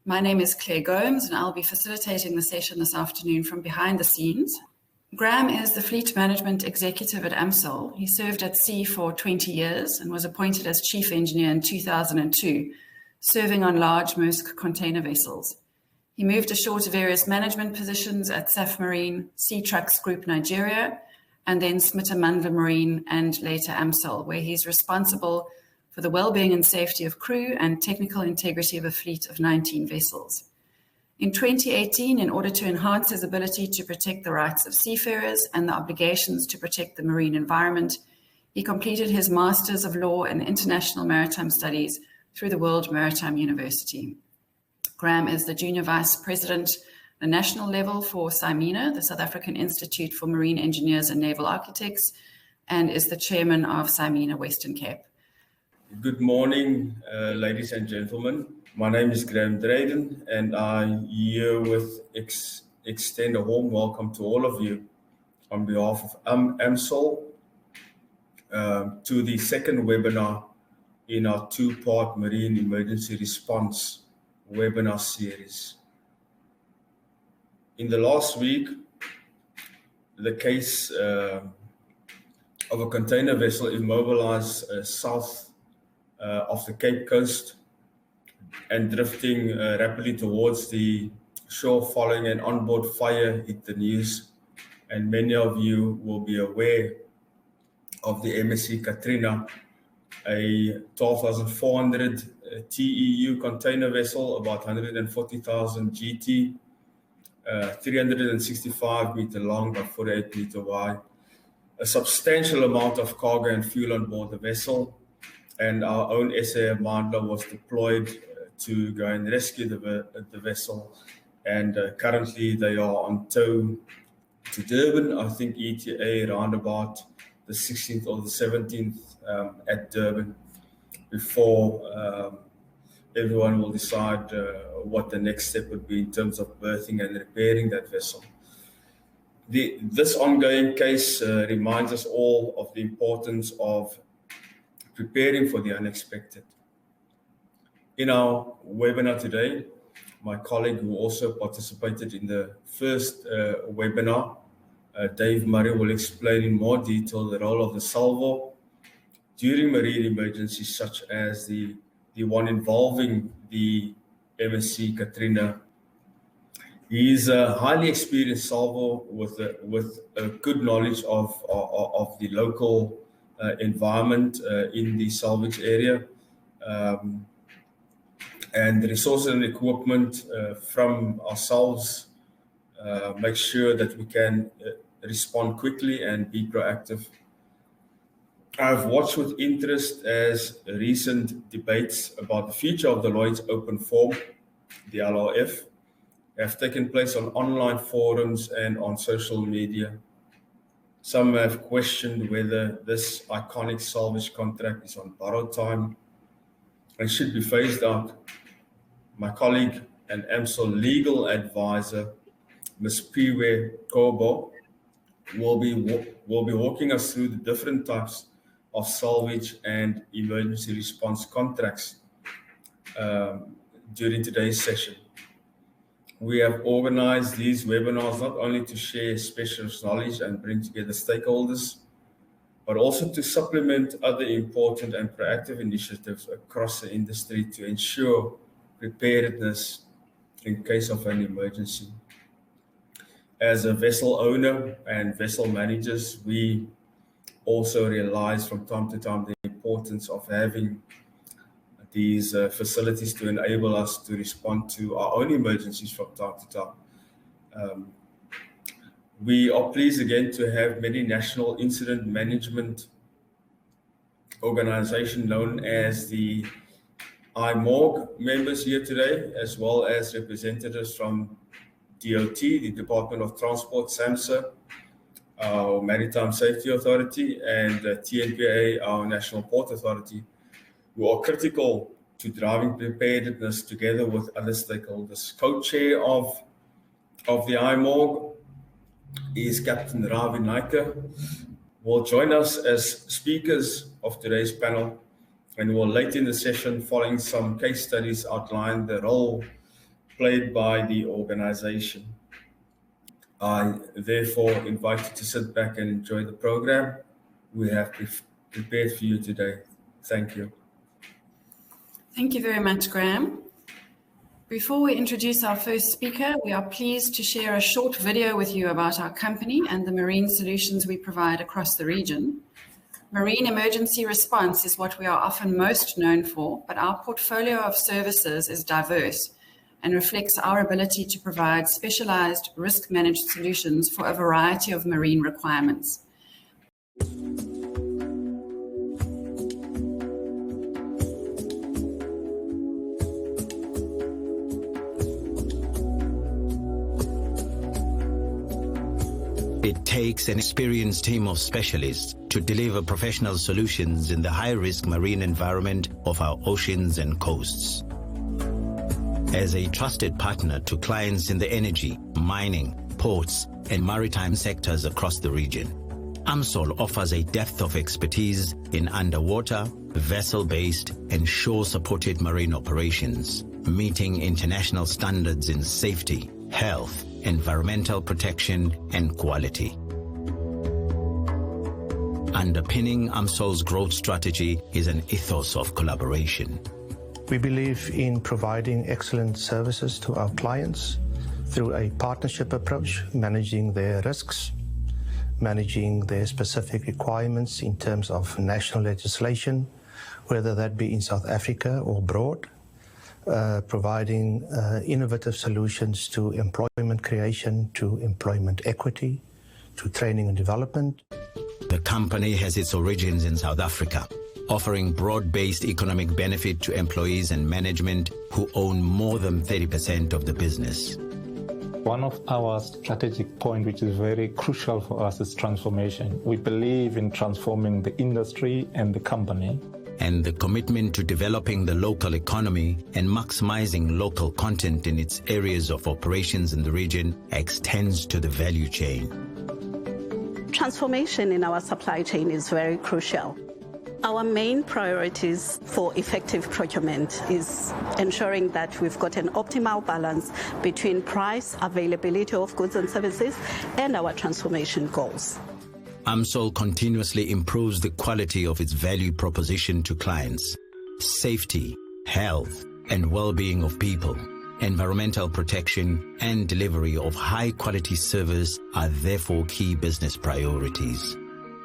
My name is Claire Gomes, and I'll be facilitating the session this afternoon from behind the scenes. Graham is the Fleet Management Executive at AMSOL. He served at sea for 20 years and was appointed as Chief Engineer in 2002, serving on large Maersk container vessels. He moved ashore to various management positions at SAF Marine, Sea Trucks Group Nigeria, and then Smitter Mandla Marine and later AMSOL, where he's responsible for the well-being and safety of crew and technical integrity of a fleet of 19 vessels. In 2018, in order to enhance his ability to protect the rights of seafarers and the obligations to protect the marine environment, he completed his Masters of Law in International Maritime Studies through the World Maritime University. Graham is the Junior Vice President at the national level for SIMENA, the South African Institute for Marine Engineers and Naval Architects, and is the Chairman of SIMENA Western Cape. Good morning, ladies and gentlemen. My name is Graham Drayden, and I herewith extend a warm welcome to all of you on behalf of AMSOL to the second webinar in our two-part Marine Emergency Response webinar series. In the last week, the case of a container vessel immobilized south of the Cape Coast and drifting rapidly towards the shore following an onboard fire hit the news. And many of you will be aware of the MSC Katrina, a 12,400 TEU container vessel, about 140,000 GT, 365 meter long by 48 meter wide, a substantial amount of cargo and fuel on board the vessel, and our own SAF Mandla was deployed to go and rescue the vessel, and currently they are on tow to Durban. I think ETA around about the 16th or the 17th at Durban, before everyone will decide what the next step would be in terms of berthing and repairing that vessel. This ongoing case reminds us all of the importance of preparing for the unexpected. In our webinar today, my colleague who also participated in the first webinar, Dave Murray, will explain in more detail the role of the salvor during marine emergencies such as the one involving the MSC Katrina. He is a highly experienced salvor with a good knowledge of the local environment in the salvage area, and the resources and equipment from ourselves make sure that we can respond quickly and be proactive. I've watched with interest as recent debates about the future of the Lloyd's Open Forum, the LRF, have taken place on online forums and on social media. Some have questioned whether this iconic salvage contract is on borrowed time and should be phased out. My colleague and AMSOL legal advisor, Ms. Piwe Kobo, will be walking us through the different types of salvage and emergency response contracts during today's session. We have organized these webinars not only to share specialist knowledge and bring together stakeholders, but also to supplement other important and proactive initiatives across the industry to ensure preparedness in case of an emergency. As a vessel owner and vessel managers, we also realize from time to time the importance of having these facilities to enable us to respond to our own emergencies from time to time. We are pleased again to have many national incident management organizations known as the IMORG members here today, as well as representatives from DOT, the Department of Transport, SAMSA, our Maritime Safety Authority, and TNPA, our National Port Authority, who are critical to driving preparedness together with other stakeholders. Co-chair of the IMORG is Captain Ravi Naika, will join us as speakers of today's panel, and will later in the session, following some case studies, outline the role played by the organization. I therefore invite you to sit back and enjoy the program we have prepared for you today. Thank you. Thank you very much, Graham. Before we introduce our first speaker, we are pleased to share a short video with you about our company and the marine solutions we provide across the region. Marine emergency response is what we are often most known for, but our portfolio of services is diverse and reflects our ability to provide specialized risk-managed solutions for a variety of marine requirements. It takes an experienced team of specialists to deliver professional solutions in the high-risk marine environment of our oceans and coasts. As a trusted partner to clients in the energy, mining, ports, and maritime sectors across the region, AMSOL offers a depth of expertise in underwater, vessel-based, and shore-supported marine operations, meeting international standards in safety, health, environmental protection, and quality. Underpinning AMSOL's growth strategy is an ethos of collaboration. We believe in providing excellent services to our clients through a partnership approach, managing their risks, managing their specific requirements in terms of national legislation, whether that be in South Africa or abroad, providing innovative solutions to employment creation, to employment equity, to training and development. The company has its origins in South Africa, offering broad-based economic benefit to employees and management who own more than 30% of the business. One of our strategic points, which is very crucial for us, is transformation. We believe in transforming the industry and the company. And the commitment to developing the local economy and maximizing local content in its areas of operations in the region extends to the value chain. Transformation in our supply chain is very crucial. Our main priorities for effective procurement is ensuring that we've got an optimal balance between price, availability of goods and services, and our transformation goals. AMSOL continuously improves the quality of its value proposition to clients. Safety, health, and well-being of people, environmental protection, and delivery of high-quality service are therefore key business priorities.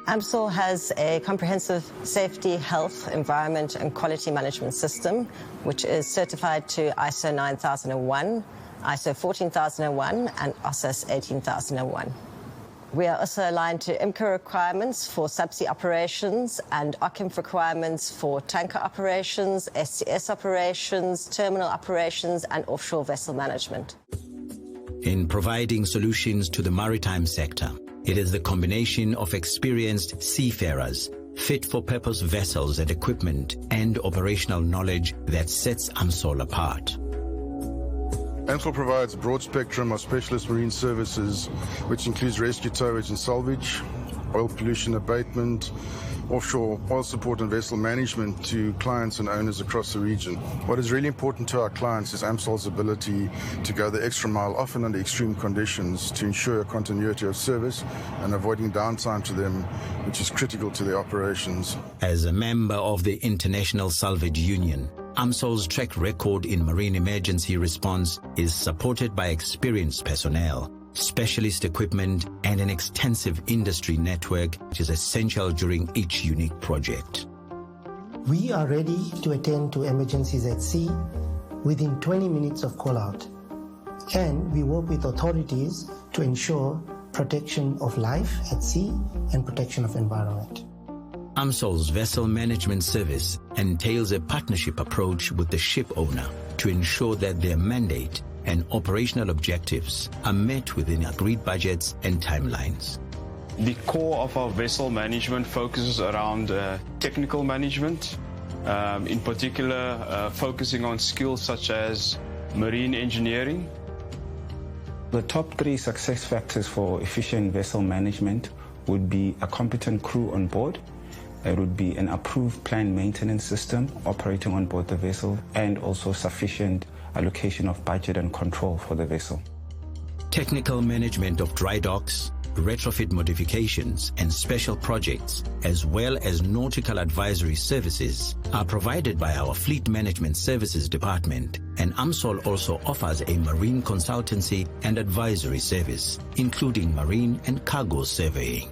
AMSOL has a comprehensive safety, health, environment, and quality management system, which is certified to ISO 9001, ISO 14001, and OSIS 18001. We are also aligned to IMCA requirements for subsea operations and OCIMF requirements for tanker operations, STS operations, terminal operations, and offshore vessel management. In providing solutions to the maritime sector, it is the combination of experienced seafarers, fit-for-purpose vessels and equipment, and operational knowledge that sets AMSOL apart. AMSOL provides a broad spectrum of specialist marine services, which includes rescue, towage and salvage, oil pollution abatement, offshore oil support and vessel management to clients and owners across the region. What is really important to our clients is AMSOL's ability to go the extra mile, often under extreme conditions, to ensure continuity of service and avoiding downtime to them, which is critical to their operations. As a member of the International Salvage Union, AMSOL's track record in marine emergency response is supported by experienced personnel, specialist equipment, and an extensive industry network, which is essential during each unique project. We are ready to attend to emergencies at sea within 20 minutes of call-out, and we work with authorities to ensure protection of life at sea and protection of environment. AMSOL's vessel management service entails a partnership approach with the ship owner to ensure that their mandate and operational objectives are met within agreed budgets and timelines. The core of our vessel management focuses around technical management, in particular focusing on skills such as marine engineering. The top 3 success factors for efficient vessel management would be a competent crew on board, there would be an approved planned maintenance system operating on board the vessel, and also sufficient allocation of budget and control for the vessel. Technical management of dry docks, retrofit modifications and special projects, as well as nautical advisory services, are provided by our Fleet Management Services Department, and AMSOL also offers a marine consultancy and advisory service, including marine and cargo surveying.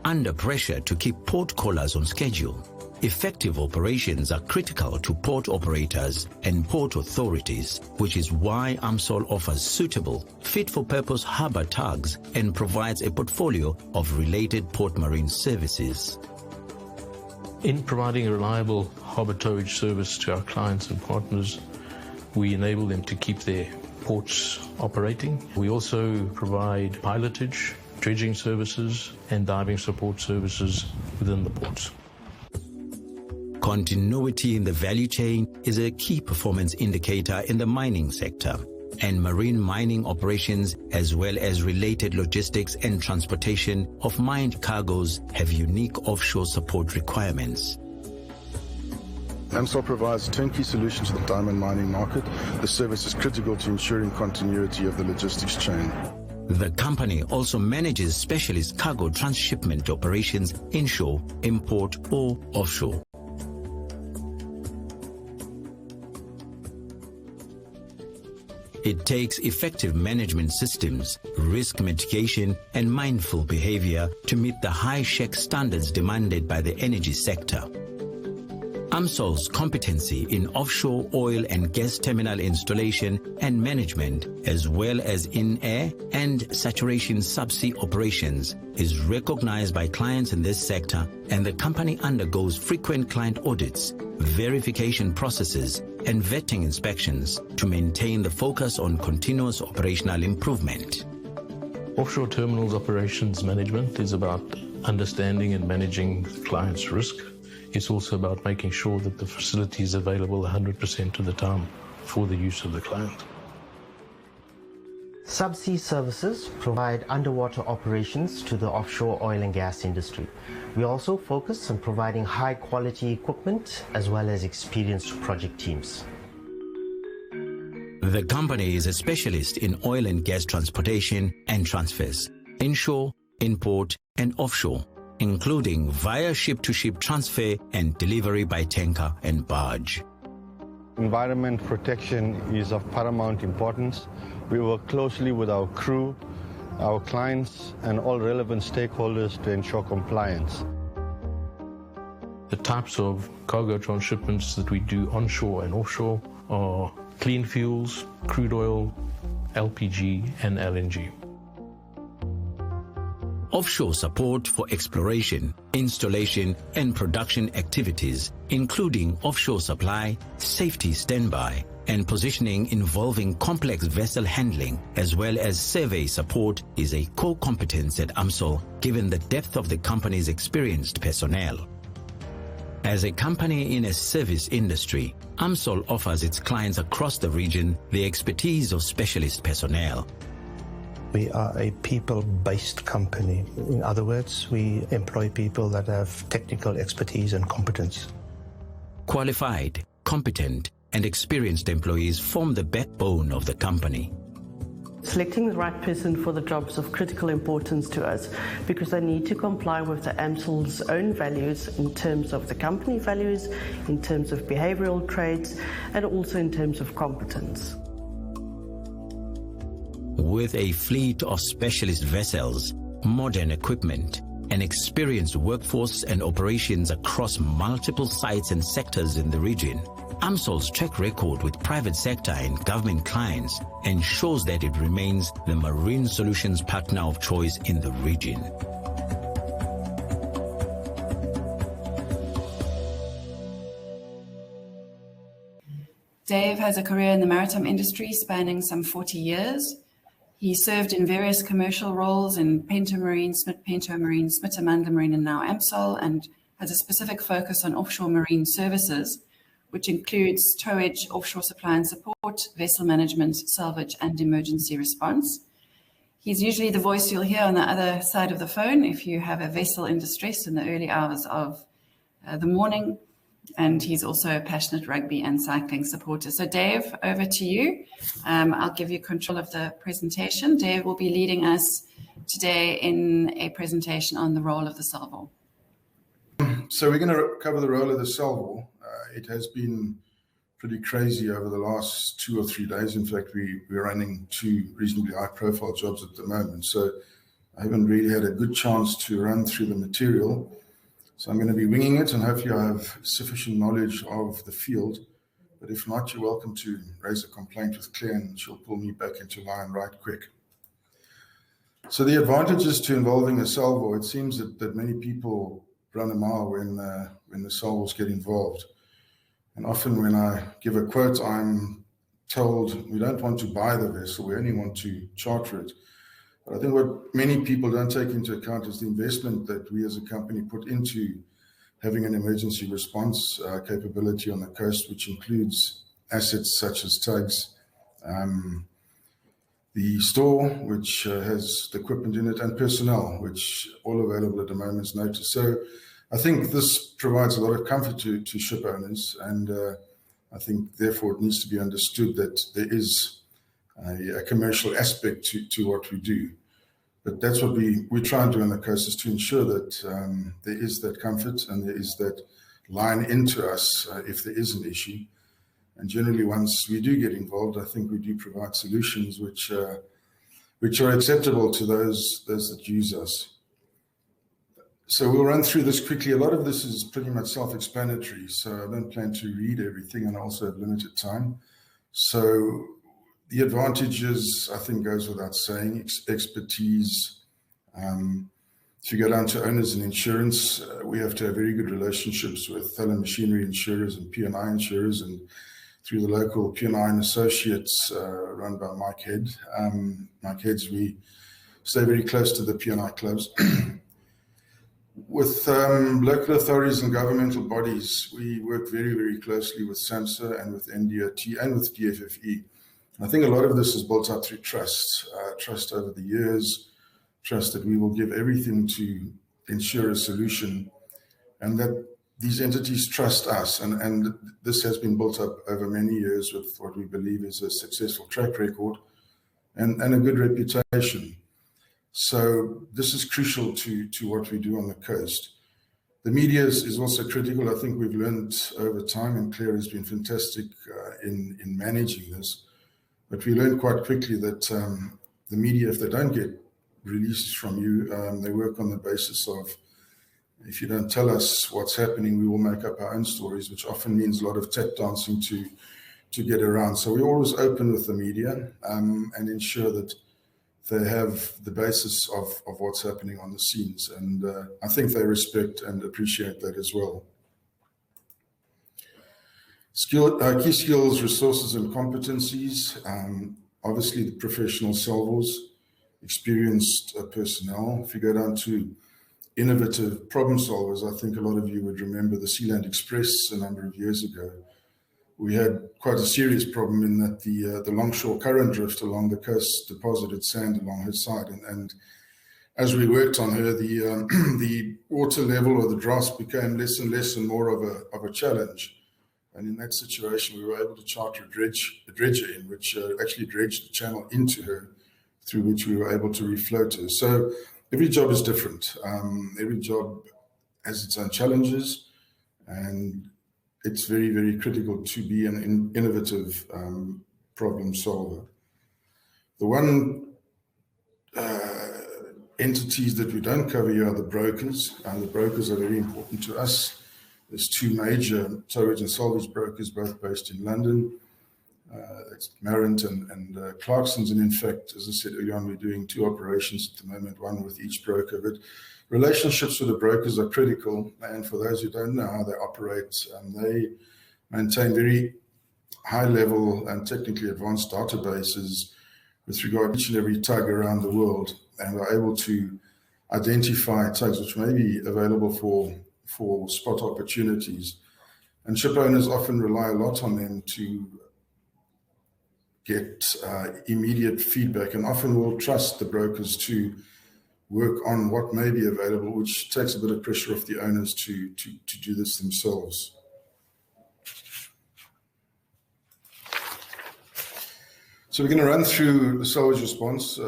Under pressure to keep port callers on schedule, effective operations are critical to port operators and port authorities, which is why AMSOL offers suitable, fit-for-purpose harbour tags and provides a portfolio of related port marine services. In providing a reliable harbour towage service to our clients and partners, we enable them to keep their ports operating. We also provide pilotage, dredging services and diving support services within the ports. Continuity in the value chain is a key performance indicator in the mining sector, and marine mining operations as well as related logistics and transportation of mined cargoes have unique offshore support requirements. AMSOL provides a turnkey solution to the diamond mining market. The service is critical to ensuring continuity of the logistics chain. The company also manages specialist cargo transshipment operations inshore, import or offshore. It takes effective management systems, risk mitigation and mindful behavior to meet the high SHEC standards demanded by the energy sector. AMSOL's competency in offshore oil and gas terminal installation and management, as well as in air and saturation subsea operations, is recognized by clients in this sector, and the company undergoes frequent client audits, verification processes, and vetting inspections to maintain the focus on continuous operational improvement. Offshore terminals operations management is about understanding and managing the client's risk. It's also about making sure that the facility is available 100% of the time for the use of the client. Subsea services provide underwater operations to the offshore oil and gas industry. We also focus on providing high quality equipment as well as experienced project teams. The company is a specialist in oil and gas transportation and transfers, inshore, import and offshore, including via ship-to-ship transfer and delivery by tanker and barge. Environment protection is of paramount importance. We work closely with our crew, our clients, and all relevant stakeholders to ensure compliance. The types of cargo transshipments that we do onshore and offshore are clean fuels, crude oil, LPG, and LNG. Offshore support for exploration, installation and production activities, including offshore supply, safety standby, and positioning involving complex vessel handling, as well as survey support, is a core competence at AMSOL, given the depth of the company's experienced personnel. As a company in a service industry, AMSOL offers its clients across the region the expertise of specialist personnel. We are a people-based company. In other words, we employ people that have technical expertise and competence. Qualified, competent, and experienced employees form the backbone of the company. Selecting the right person for the job is of critical importance to us because they need to comply with the AMSOL's own values in terms of the company values, in terms of behavioral traits, and also in terms of competence. With a fleet of specialist vessels, modern equipment, an experienced workforce and operations across multiple sites and sectors in the region, AMSOL's track record with private sector and government clients ensures that it remains the marine solutions partner of choice in the region. Dave has a career in the maritime industry spanning some 40 years. He served in various commercial roles in Penta Marine, Penta Marine, Mandla Marine, and now AMSOL, and has a specific focus on offshore marine services, which includes towage, offshore supply and support, vessel management, salvage, and emergency response. He's usually the voice you'll hear on the other side of the phone if you have a vessel in distress in the early hours of the morning. and he's also a passionate rugby and cycling supporter. So Dave, over to you. I'll give you control of the presentation. Dave will be leading us today in a presentation on the role of the salvor. So we're going to cover the role of the salvor. It has been pretty crazy over the last 2 or 3 days. In fact, we're running 2 reasonably high-profile jobs at the moment. So I haven't really had a good chance to run through the material. So I'm going to be winging it, and hopefully I have sufficient knowledge of the field. But if not, you're welcome to raise a complaint with Claire, and she'll pull me back into line right quick. So the advantages to involving a salvor, it seems that many people run a mile when the salvors get involved. And often when I give a quote, I'm told we don't want to buy the vessel, we only want to charter it. But I think what many people don't take into account is the investment that we as a company put into having an emergency response capability on the coast, which includes assets such as tugs, the store, which has the equipment in it, and personnel, which all available at the moment's notice. So I think this provides a lot of comfort to ship owners, and I think therefore it needs to be understood that there is a commercial aspect to what we do. But that's what we try and do on the coast, is to ensure that there is that comfort and there is that line into us if there is an issue. And generally, once we do get involved, I think we do provide solutions which are acceptable to those that use us. So we'll run through this quickly. A lot of this is pretty much self-explanatory, so I don't plan to read everything, and I also have limited time. So the advantages, I think, goes without saying. Expertise. If you go down to owners and insurance, we have to have very good relationships with Thelen Machinery insurers and P&I insurers, and through the local P&I and Associates run by Mike Head. Mike Heads, we stay very close to the P&I clubs. With local authorities and governmental bodies, we work very, very closely with SAMHSA and with NDOT and with DFFE. I think a lot of this is built up through trust, trust over the years, trust that we will give everything to ensure a solution, and that these entities trust us. And this has been built up over many years with what we believe is a successful track record and a good reputation. So this is crucial to what we do on the coast. The media is also critical. I think we've learned over time, and Claire has been fantastic in managing this. But we learned quite quickly that the media, if they don't get releases from you, they work on the basis of, if you don't tell us what's happening, we will make up our own stories, which often means a lot of tap dancing to get around. So we're always open with the media and ensure that they have the basis of what's happening on the scenes. And I think they respect and appreciate that as well. Key skills, resources, and competencies. Obviously, the professional salvors, experienced personnel. If you go down to innovative problem solvers, I think a lot of you would remember the Sealand Express a number of years ago. We had quite a serious problem in that the longshore current drift along the coast deposited sand along her side. And as we worked on her, the water level or the drafts became less and less and more of a challenge. And in that situation, we were able to charter a dredger in, which actually dredged the channel into her, through which we were able to refloat her. So every job is different. Every job has its own challenges, and it's very, very critical to be an innovative problem solver. The one entities that we don't cover here are the brokers, and the brokers are very important to us. There's 2 major towage and salvage brokers, both based in London. That's Marant and Clarkson's, and in fact, as I said earlier on, we're doing 2 operations at the moment, one with each broker. But relationships with the brokers are critical, and for those who don't know how they operate, they maintain very high level and technically advanced databases with regard to each and every tug around the world, and are able to identify tugs which may be available for spot opportunities. And ship owners often rely a lot on them to get immediate feedback, and often will trust the brokers to work on what may be available, which takes a bit of pressure off the owners to do this themselves. So we're going to run through the salvage response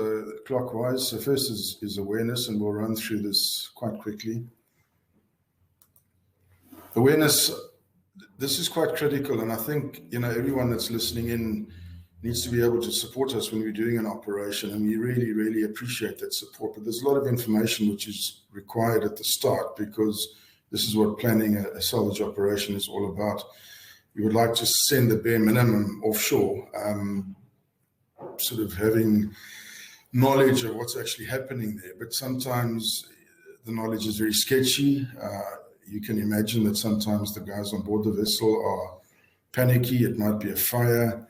clockwise. So first is awareness, and we'll run through this quite quickly. Awareness, this is quite critical, and I think, you know, everyone that's listening in needs to be able to support us when we're doing an operation, and we really, really appreciate that support. But there's a lot of information which is required at the start, because this is what planning a salvage operation is all about. We would like to send the bare minimum offshore, sort of having knowledge of what's actually happening there. But sometimes the knowledge is very sketchy. You can imagine that sometimes the guys on board the vessel are panicky. It might be a fire.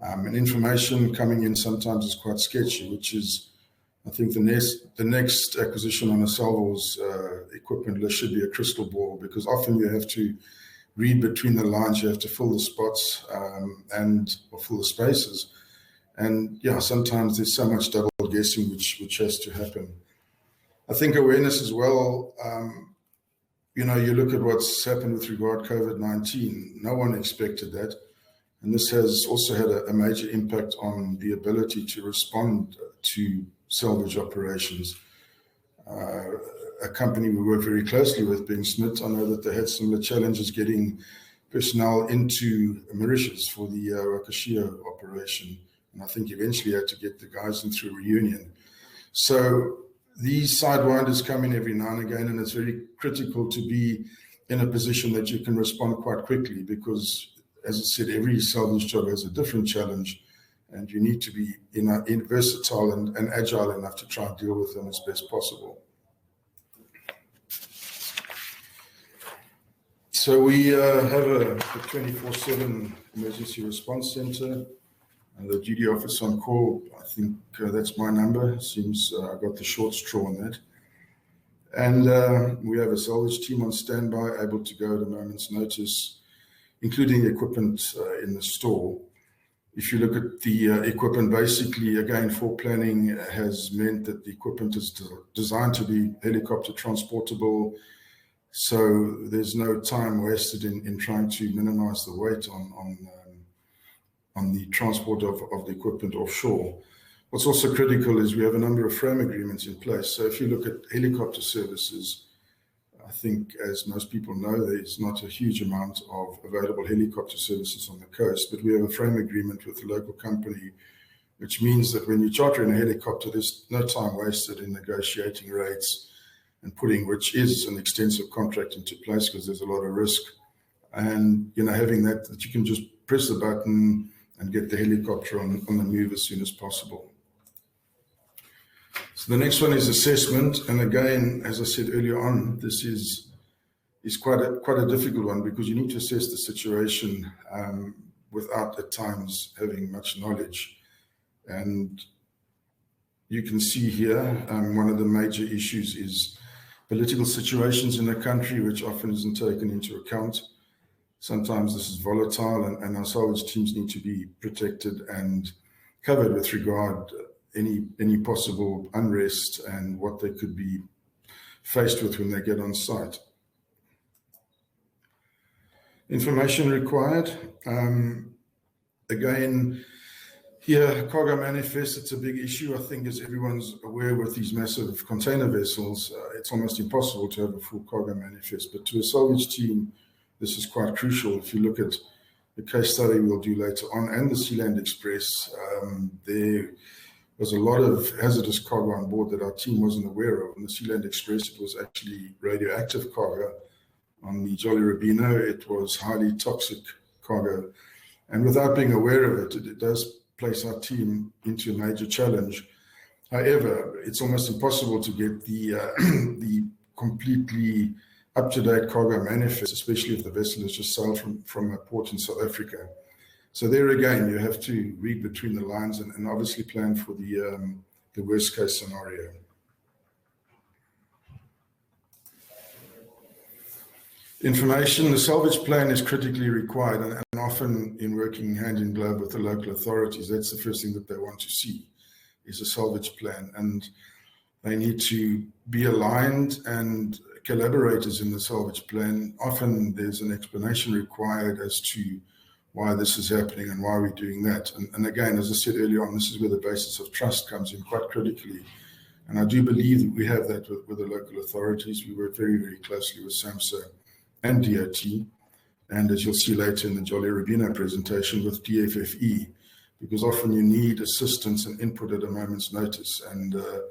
And information coming in sometimes is quite sketchy, which is, I think, the next acquisition on a salvor's equipment list should be a crystal ball, because often you have to read between the lines, you have to fill the spots or fill the spaces. And yeah, sometimes there's so much double guessing which has to happen. I think awareness as well, you know, you look at what's happened with regard to COVID-19, no one expected that. And this has also had a major impact on the ability to respond to salvage operations. A company we work very closely with, being Smith, I know that they had similar challenges getting personnel into Mauritius for the Wakashio operation. And I think eventually had to get the guys in through reunion. So these sidewinders come in every now and again, and it's very critical to be in a position that you can respond quite quickly, because, as I said, every salvage job has a different challenge, and you need to be versatile and agile enough to try and deal with them as best possible. So we have a 24/7 emergency response center. The duty officer on call, I think that's my number. Seems I got the short straw on that. And we have a salvage team on standby, able to go at a moment's notice, including equipment in the store. If you look at the equipment, basically, again, planning has meant that the equipment is designed to be helicopter transportable. So there's no time wasted in trying to minimize the weight on the transport of the equipment offshore. What's also critical is we have a number of frame agreements in place. So if you look at helicopter services, I think, as most people know, there's not a huge amount of available helicopter services on the coast, but we have a frame agreement with the local company, which means that when you charter in a helicopter, there's no time wasted in negotiating rates and putting, which is an extensive contract, into place, because there's a lot of risk. And, you know, having that you can just press the button and get the helicopter on the move as soon as possible. So the next one is assessment. And again, as I said earlier on, this is quite a difficult one, because you need to assess the situation without at times having much knowledge. And you can see here, one of the major issues is political situations in the country, which often isn't taken into account. Sometimes this is volatile, and our salvage teams need to be protected and covered with regard any possible unrest and what they could be faced with when they get on site. Information required. Again, here, cargo manifest, it's a big issue. I think, as everyone's aware, with these massive container vessels, it's almost impossible to have a full cargo manifest. But to a salvage team, this is quite crucial. If you look at the case study we'll do later on, and the Sealand Express, there was a lot of hazardous cargo on board that our team wasn't aware of. On the Sealand Express, it was actually radioactive cargo. On the Jolly Rubino, it was highly toxic cargo. And without being aware of it, it does place our team into a major challenge. However, it's almost impossible to get the completely up-to-date cargo manifest, especially if the vessel has just sailed from a port in South Africa. So there again, you have to read between the lines and obviously plan for the worst-case scenario. Information, the salvage plan is critically required, and often in working hand in glove with the local authorities, that's the first thing that they want to see, is a salvage plan. And they need to be aligned, and collaborators in the salvage plan, often there's an explanation required as to why this is happening and why we're doing that. And again, as I said earlier on, this is where the basis of trust comes in quite critically. And I do believe that we have that with the local authorities. We work very, very closely with SAMSA and DOT. And as you'll see later in the Jolly Rubino presentation, with DFFE, because often you need assistance and input at a moment's notice. And the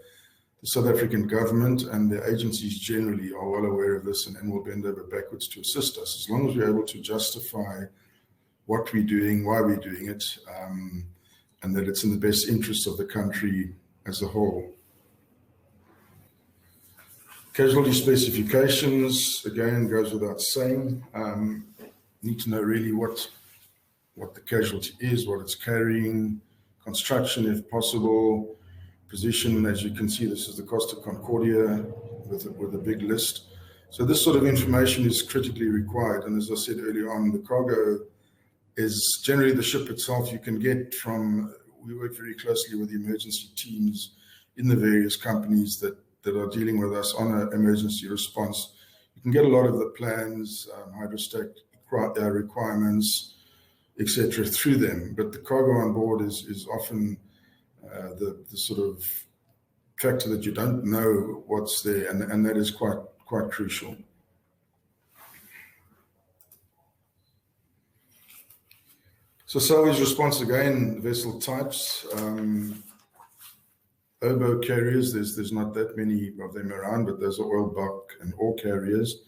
South African government and the agencies generally are well aware of this and will bend over backwards to assist us, as long as we're able to justify what we're doing, why we're doing it, and that it's in the best interests of the country as a whole. Casualty specifications, again, goes without saying. Need to know really what the casualty is, what it's carrying, construction if possible, position. As you can see, this is the Costa Concordia with a big list. So this sort of information is critically required. And as I said earlier on, the cargo is generally the ship itself. You can get from, we work very closely with the emergency teams in the various companies that are dealing with us on an emergency response. You can get a lot of the plans, hydrostatic requirements, etc. through them, but the cargo on board is often the sort of factor that you don't know what's there, and that is quite crucial. So salvage response, again, vessel types. Oboe carriers, there's not that many of them around, but those are oil bulk and ore carriers,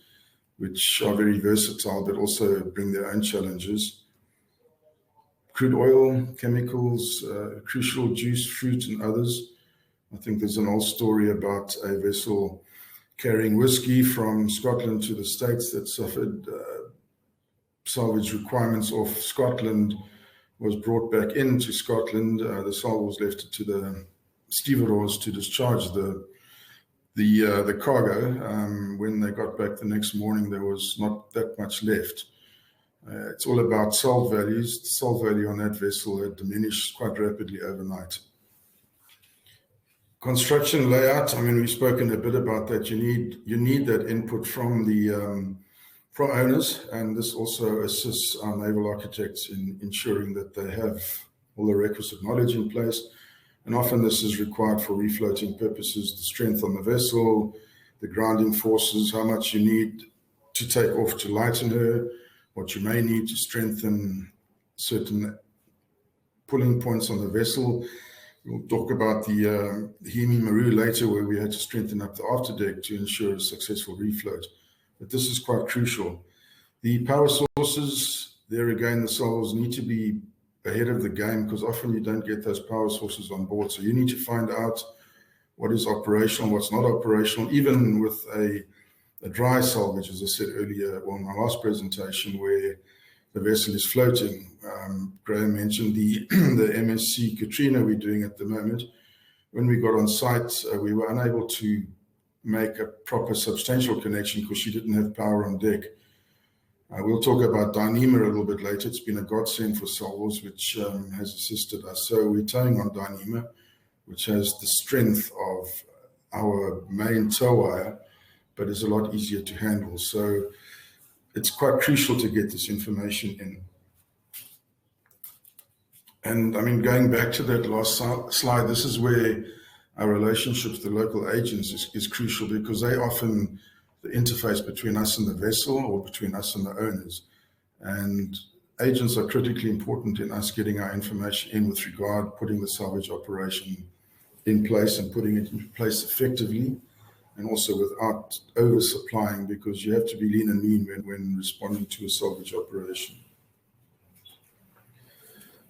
which are very versatile, but also bring their own challenges. Crude oil, chemicals, crucial juice, fruit, and others. I think there's an old story about a vessel carrying whiskey from Scotland to the States that suffered salvage requirements off Scotland, was brought back into Scotland. The salvor was left to the stevedores to discharge the cargo. When they got back the next morning, there was not that much left. It's all about salt values. The salt value on that vessel had diminished quite rapidly overnight. Construction layout, I mean, we've spoken a bit about that. You need that input from the from owners, and this also assists our naval architects in ensuring that they have all the requisite knowledge in place. And often this is required for refloating purposes, the strength on the vessel, the grounding forces, how much you need to take off to lighten her, what you may need to strengthen certain pulling points on the vessel. We'll talk about the Hemi Maru later, where we had to strengthen up the afterdeck to ensure a successful refloat. But this is quite crucial. The power sources, there again, the salvors need to be ahead of the game, because often you don't get those power sources on board. So you need to find out what is operational, what's not operational, even with a dry salvage, as I said earlier, well, in my last presentation, where the vessel is floating. Graham mentioned the MSC Katrina we're doing at the moment. When we got on site, we were unable to make a proper substantial connection because she didn't have power on deck. We'll talk about Dyneema a little bit later. It's been a godsend for salvors, which has assisted us. So we're towing on Dyneema, which has the strength of our main tow wire, but is a lot easier to handle. So it's quite crucial to get this information in. And I mean, going back to that last slide, this is where our relationship with the local agents is crucial, because they often the interface between us and the vessel, or between us and the owners. And agents are critically important in us getting our information in with regard, putting the salvage operation in place and putting it in place effectively, and also without oversupplying, because you have to be lean and mean when responding to a salvage operation.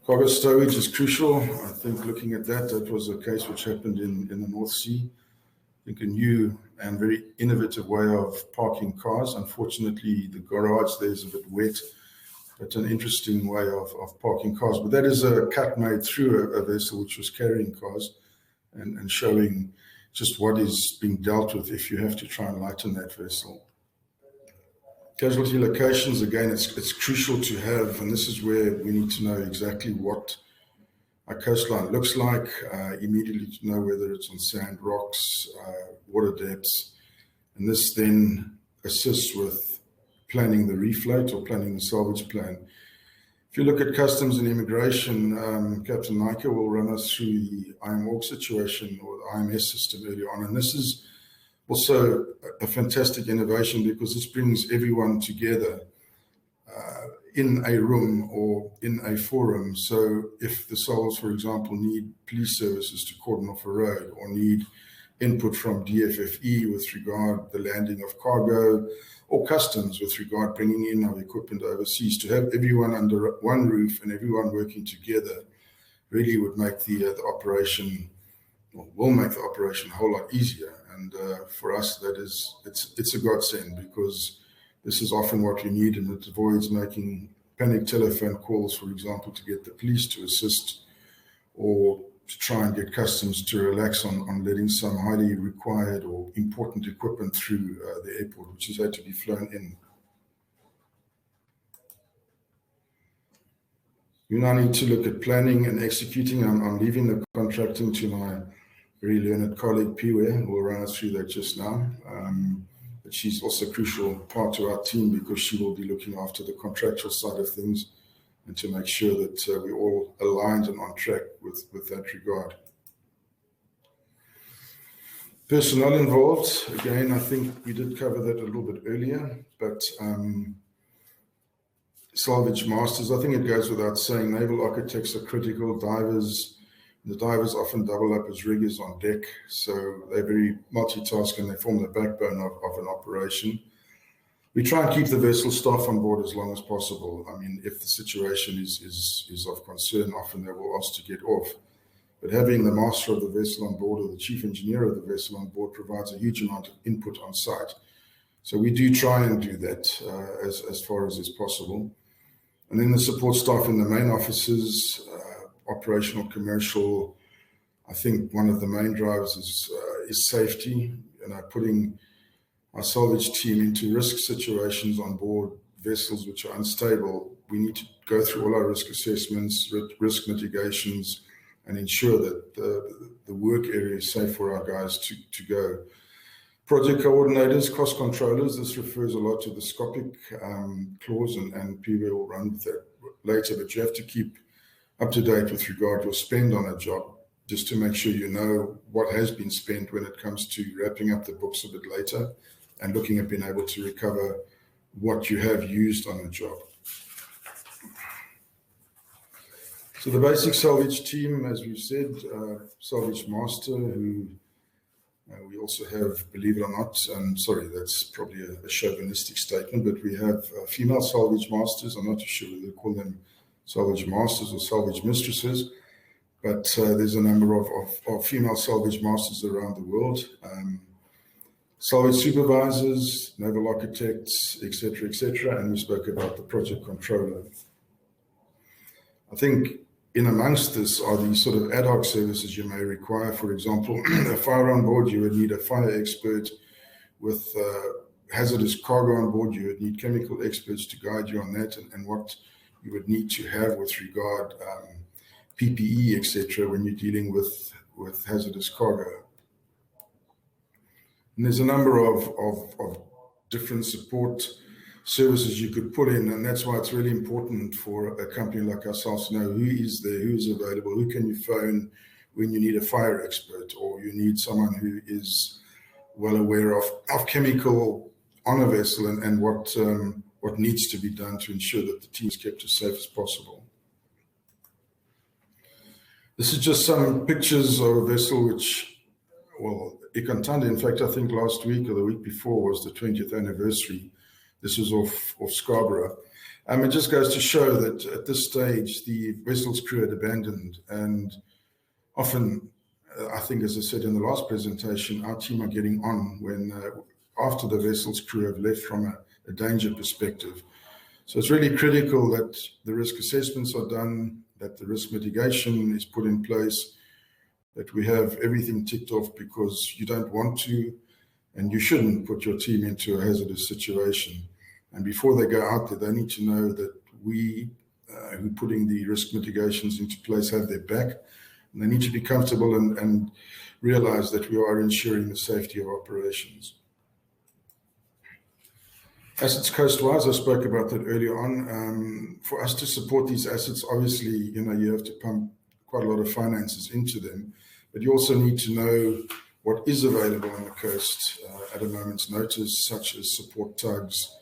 Cargo stowage is crucial. I think looking at that was a case which happened in the North Sea. I think a new and very innovative way of parking cars. Unfortunately, the garage there is a bit wet, but an interesting way of parking cars. But that is a cut made through a vessel which was carrying cars, and showing just what is being dealt with if you have to try and lighten that vessel. Casualty locations, again, it's crucial to have, and this is where we need to know exactly what our coastline looks like, immediately to know whether it's on sand, rocks, water depths, and this then assists with planning the refloat or planning the salvage plan. If you look at customs and immigration, Captain Nike will run us through the IMORG situation or the IMS system earlier on. And this is also a fantastic innovation because this brings everyone together in a room or in a forum. So if the SOLs, for example, need police services to cordon off a road or need input from DFFE with regard the landing of cargo, or customs with regard bringing in our equipment overseas, to have everyone under one roof and everyone working together really would make the operation, or will make the operation a whole lot easier. And for us, that is, it's a godsend, because this is often what we need, and it avoids making panic telephone calls, for example, to get the police to assist, or to try and get customs to relax on letting some highly required or important equipment through the airport, which has had to be flown in. We now need to look at planning and executing. I'm leaving the contracting to my very learned colleague, Piwe, who will run us through that just now. But she's also a crucial part to our team because she will be looking after the contractual side of things, and to make sure that we're all aligned and on track with that regard. Personnel involved, again, I think we did cover that a little bit earlier, but salvage masters, I think it goes without saying, naval architects are critical, divers. The divers often double up as riggers on deck, so they're very multitask and they form the backbone of an operation. We try and keep the vessel staff on board as long as possible. I mean, if the situation is of concern, often they will ask to get off. But having the master of the vessel on board or the chief engineer of the vessel on board provides a huge amount of input on site. So we do try and do that as far as is possible. And then the support staff in the main offices, operational, commercial. I think one of the main drivers is safety, putting our salvage team into risk situations on board vessels which are unstable. We need to go through all our risk assessments, risk mitigations, and ensure that the work area is safe for our guys to go. Project coordinators, cost controllers, this refers a lot to the SCOPIC clause, and PV will run with that later, but you have to keep up to date with regard to your spend on a job, just to make sure you know what has been spent when it comes to wrapping up the books a bit later, and looking at being able to recover what you have used on the job. So the basic salvage team, as we've said, salvage master, who we also have, believe it or not, and sorry, that's probably a chauvinistic statement, but we have female salvage masters. I'm not too sure whether they call them salvage masters or salvage mistresses, but there's a number of female salvage masters around the world. Salvage supervisors, naval architects, etc., and we spoke about the project controller. I think in amongst this are these sort of ad hoc services you may require. For example, a fire on board, you would need a fire expert. With hazardous cargo on board, you would need chemical experts to guide you on that, and what you would need to have with regard PPE, etc., when you're dealing with hazardous cargo. And there's a number of different support services you could put in, and that's why it's really important for a company like ourselves to know who is there, who is available, who can you phone when you need a fire expert, or you need someone who is well aware of chemical on a vessel and what needs to be done to ensure that the team is kept as safe as possible. This is just some pictures of a vessel which, well, Ikantande, in fact, I think last week or the week before was the 20th anniversary. This was off Scarborough. It just goes to show that at this stage, the vessel's crew had abandoned. And often, I think, as I said in the last presentation, our team are getting on when after the vessel's crew have left from a danger perspective. So it's really critical that the risk assessments are done, that the risk mitigation is put in place, that we have everything ticked off, because you don't want to and you shouldn't put your team into a hazardous situation. And before they go out there, they need to know that we, who are putting the risk mitigations into place, have their back. And they need to be comfortable and realize that we are ensuring the safety of operations. Assets coast-wise, I spoke about that earlier on. For us to support these assets, obviously, you have to pump quite a lot of finances into them, but you also need to know what is available on the coast at a moment's notice, such as support tugs.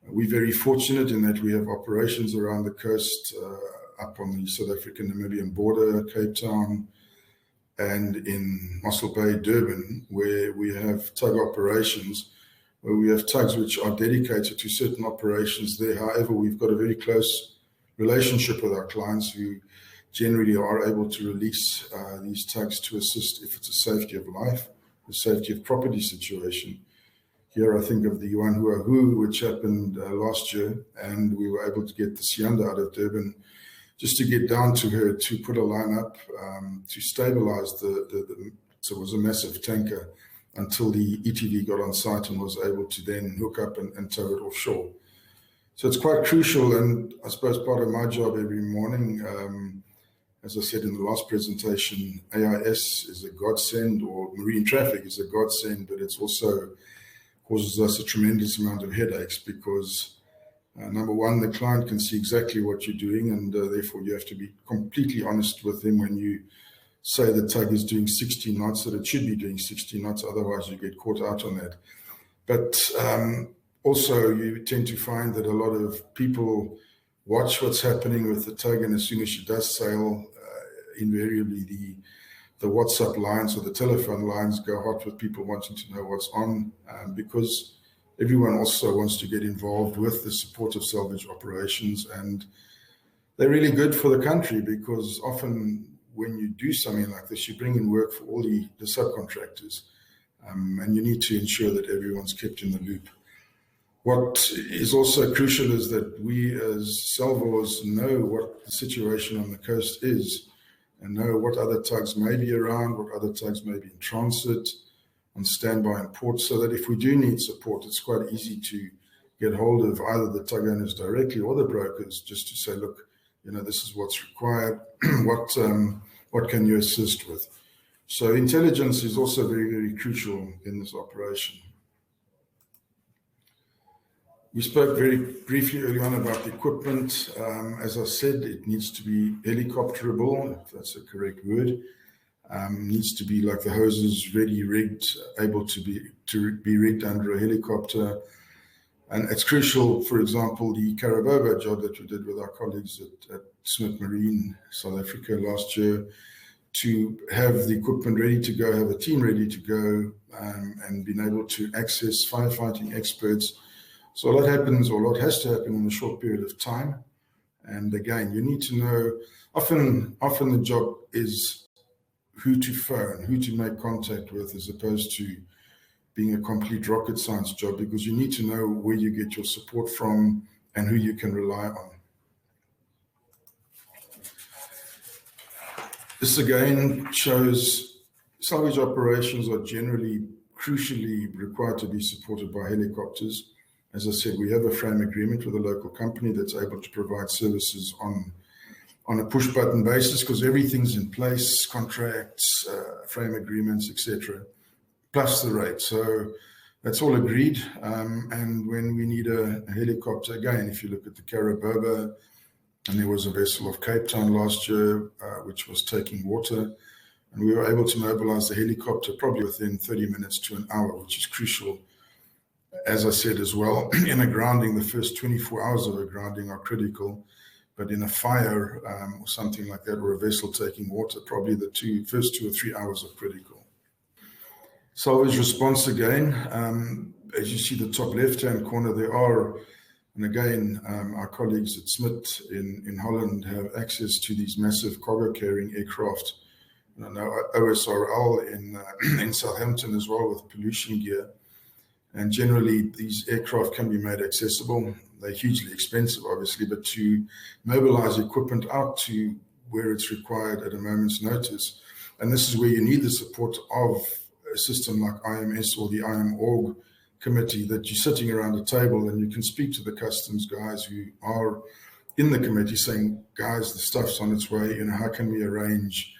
We're very fortunate in that we have operations around the coast, up on the South African-Namibian border, Cape Town, and in Mossel Bay, Durban, where we have tug operations, where we have tugs which are dedicated to certain operations there. However, we've got a very close relationship with our clients who generally are able to release these tugs to assist if it's a safety of life, a safety of property situation. Here I think of the Yuan Hua Hu, which happened last year, and we were able to get the Sianda out of Durban just to get down to her to put a line up to stabilize so it was a massive tanker until the ETV got on site and was able to then hook up and tow it offshore. So it's quite crucial, and I suppose part of my job every morning, as I said in the last presentation, AIS is a godsend, or marine traffic is a godsend, but it's also causes us a tremendous amount of headaches because number one, the client can see exactly what you're doing, and therefore you have to be completely honest with him when you say the tug is doing 60 knots, that it should be doing 60 knots, otherwise you get caught out on that. But also you tend to find that a lot of people watch what's happening with the tug, and as soon as she does sail, invariably the WhatsApp lines or the telephone lines go hot with people wanting to know what's on, because everyone also wants to get involved with the support of salvage operations, and they're really good for the country because often when you do something like this, you bring in work for all the subcontractors, and you need to ensure that everyone's kept in the loop. What is also crucial is that we as salvors know what the situation on the coast is and know what other tugs may be around, what other tugs may be in transit, on standby in port, so that if we do need support, it's quite easy to get hold of either the tug owners directly or the brokers just to say, look, this is what's required, what can you assist with? So intelligence is also very, very crucial in this operation. We spoke very briefly early on about the equipment. As I said, it needs to be helicopterable, if that's the correct word. Needs to be like the hoses, ready rigged, able to be rigged under a helicopter. And it's crucial, for example, the Carabobo job that we did with our colleagues at Smith Marine, South Africa last year, to have the equipment ready to go, have a team ready to go, and being able to access firefighting experts. So a lot happens, or a lot has to happen in a short period of time. And again, you need to know, often the job is who to phone, who to make contact with, as opposed to being a complete rocket science job, because you need to know where you get your support from and who you can rely on. This again shows salvage operations are generally crucially required to be supported by helicopters. As I said, we have a frame agreement with a local company that's able to provide services on a push-button basis because everything's in place, contracts, frame agreements, etc., plus the rate. So that's all agreed. And when we need a helicopter, again, if you look at the Carabobo, and there was a vessel of Cape Town last year, which was taking water, and we were able to mobilize the helicopter probably within 30 minutes to an hour, which is crucial. As I said as well, in a grounding, the first 24 hours of a grounding are critical, but in a fire or something like that, or a vessel taking water, probably the first 2 or 3 hours are critical. Salvage response again, as you see the top left-hand corner, there are, and again, our colleagues at Smith in Holland have access to these massive cargo-carrying aircraft. And I know OSRL in Southampton as well with pollution gear. And generally, these aircraft can be made accessible. They're hugely expensive, obviously, but to mobilize equipment out to where it's required at a moment's notice. And this is where you need the support of a system like IMS or the IMORG committee, that you're sitting around a table and you can speak to the customs guys who are in the committee saying, guys, the stuff's on its way, how can we arrange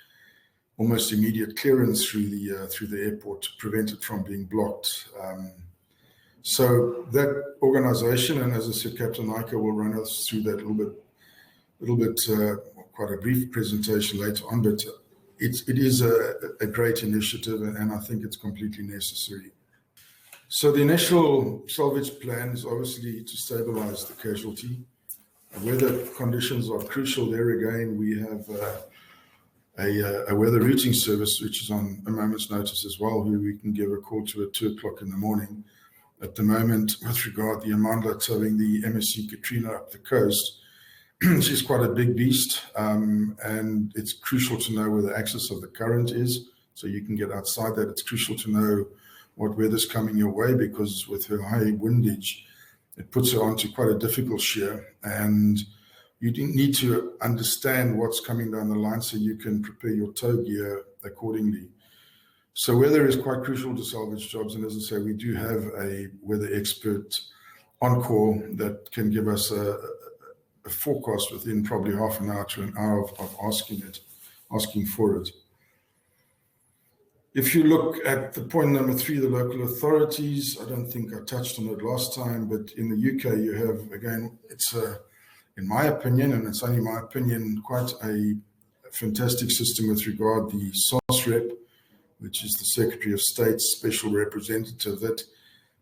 almost immediate clearance through the airport to prevent it from being blocked? So that organization, and as I said, Captain Ika will run us through that a little bit, quite a brief presentation later on, but it is a great initiative, and I think it's completely necessary. So the initial salvage plan is obviously to stabilize the casualty. Weather conditions are crucial. There again, we have a weather routing service, which is on a moment's notice as well, who we can give a call to at 2 o'clock in the morning. At the moment, with regard to the Amandla towing the MSC Katrina up the coast, she's quite a big beast, and it's crucial to know where the axis of the current is, so you can get outside that. It's crucial to know what weather's coming your way, because with her high windage, it puts her onto quite a difficult shear, and you need to understand what's coming down the line so you can prepare your tow gear accordingly. So weather is quite crucial to salvage jobs, and as I say, we do have a weather expert on call that can give us a forecast within probably half an hour to an hour of asking for it. If you look at the point number 3, the local authorities, I don't think I touched on it last time, but in the UK you have, again, it's in my opinion, and it's only my opinion, quite a fantastic system with regard to the SARS-REP, which is the Secretary of State's special representative, that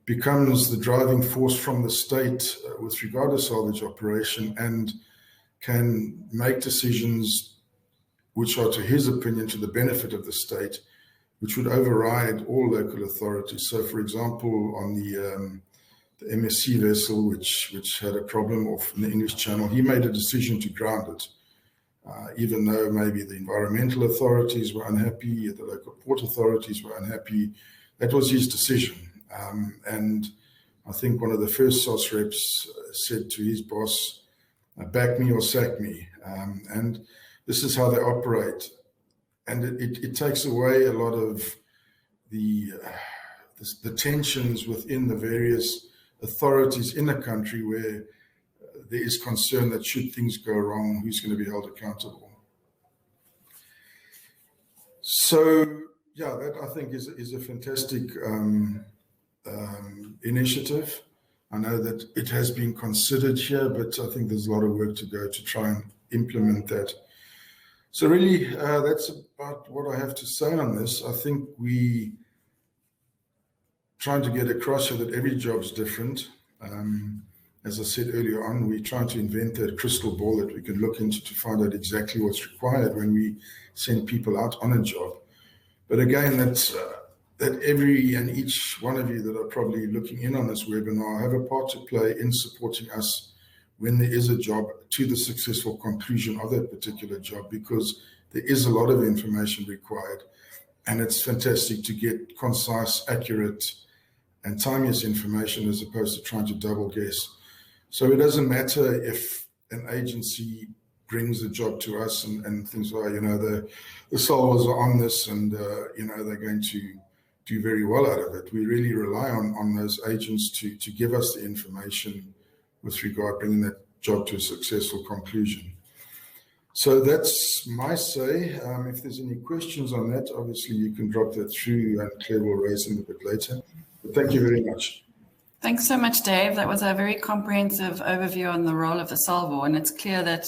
becomes the driving force from the state with regard to salvage operation, and can make decisions which are, to his opinion, to the benefit of the state, which would override all local authorities. So, for example, on the MSC vessel, which had a problem off in the English Channel, he made a decision to ground it, even though maybe the environmental authorities were unhappy, the local port authorities were unhappy. That was his decision. And I think one of the first SOS reps said to his boss, back me or sack me. And this is how they operate. And it takes away a lot of the tensions within the various authorities in the country, where there is concern that should things go wrong, who's going to be held accountable. So, yeah, that I think is a fantastic initiative. I know that it has been considered here, but I think there's a lot of work to go to try and implement that. So really, that's about what I have to say on this. I think we trying to get across here that every job's different. As I said earlier on, we're trying to invent that crystal ball that we can look into to find out exactly what's required when we send people out on a job. But again, that every and each one of you that are probably looking in on this webinar have a part to play in supporting us when there is a job to the successful conclusion of that particular job, because there is a lot of information required, and it's fantastic to get concise, accurate, and timeless information as opposed to trying to double guess. So it doesn't matter if an agency brings a job to us and things like, the salvors are on this and, they're going to do very well out of it. We really rely on those agents to give us the information with regard bringing that job to a successful conclusion. So that's my say. If there's any questions on that, obviously you can drop that through and Claire will raise them a bit later. But thank you very much. Thanks so much, Dave. That was a very comprehensive overview on the role of the salvor, and it's clear that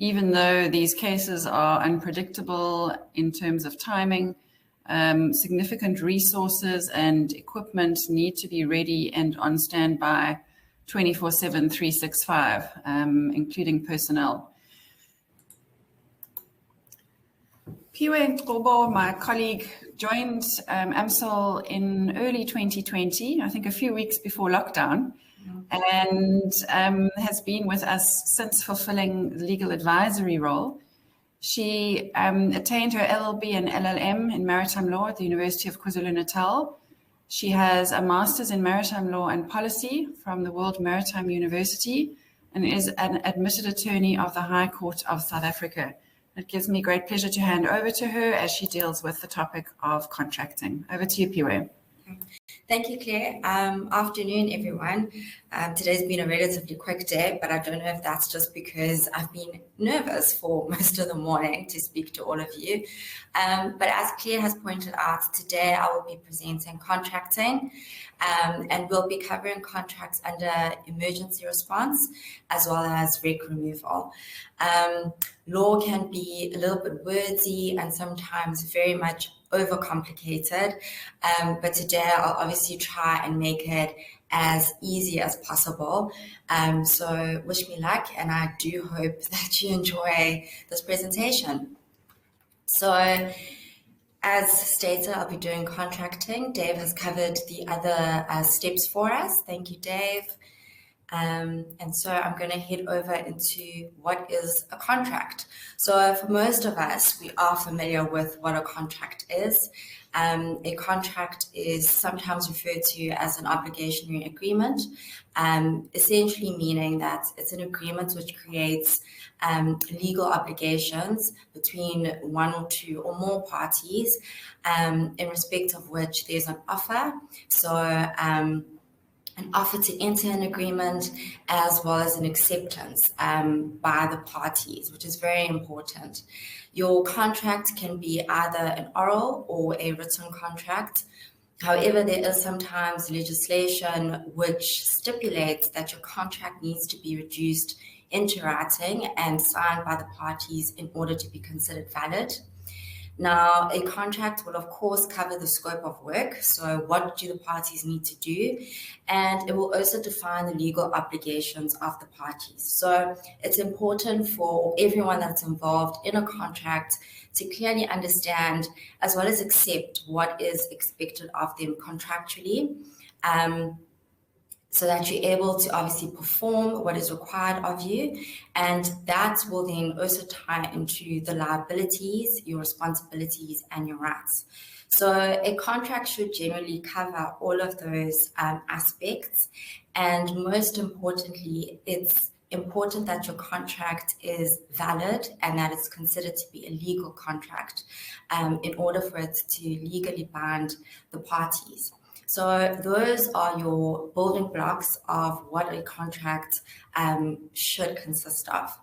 even though these cases are unpredictable in terms of timing, significant resources and equipment need to be ready and on standby 24/7, 365, including personnel. Piwe Ngobo, my colleague, joined AMSOL in early 2020, I think a few weeks before lockdown, and has been with us since fulfilling the legal advisory role. She attained her LLB and LLM in maritime law at the University of KwaZulu-Natal. She has a master's in maritime law and policy from the World Maritime University and is an admitted attorney of the High Court of South Africa. It gives me great pleasure to hand over to her as she deals with the topic of contracting. Over to you, Piwe. Thank you, Claire. Afternoon, everyone. Today's been a relatively quick day, but I don't know if that's just because I've been nervous for most of the morning to speak to all of you. But as Claire has pointed out, today I will be presenting contracting, and we'll be covering contracts under emergency response as well as wreck removal. Law can be a little bit wordy and sometimes very much overcomplicated, but today I'll obviously try and make it as easy as possible. So wish me luck, and I do hope that you enjoy this presentation. So as stated, I'll be doing contracting. Dave has covered the other steps for us. Thank you, Dave. And so I'm going to head over into what is a contract. So for most of us, we are familiar with what a contract is. A contract is sometimes referred to as an obligationary agreement, essentially meaning that it's an agreement which creates legal obligations between one or two or more parties, in respect of which there's an offer. So an offer to enter an agreement, as well as an acceptance by the parties, which is very important. Your contract can be either an oral or a written contract. However, there is sometimes legislation which stipulates that your contract needs to be reduced into writing and signed by the parties in order to be considered valid. Now, a contract will, of course, cover the scope of work. So what do the parties need to do? And it will also define the legal obligations of the parties. So it's important for everyone that's involved in a contract to clearly understand as well as accept what is expected of them contractually, so that you're able to obviously perform what is required of you. And that will then also tie into the liabilities, your responsibilities, and your rights. So a contract should generally cover all of those aspects. And most importantly, it's important that your contract is valid and that it's considered to be a legal contract in order for it to legally bind the parties. So those are your building blocks of what a contract should consist of.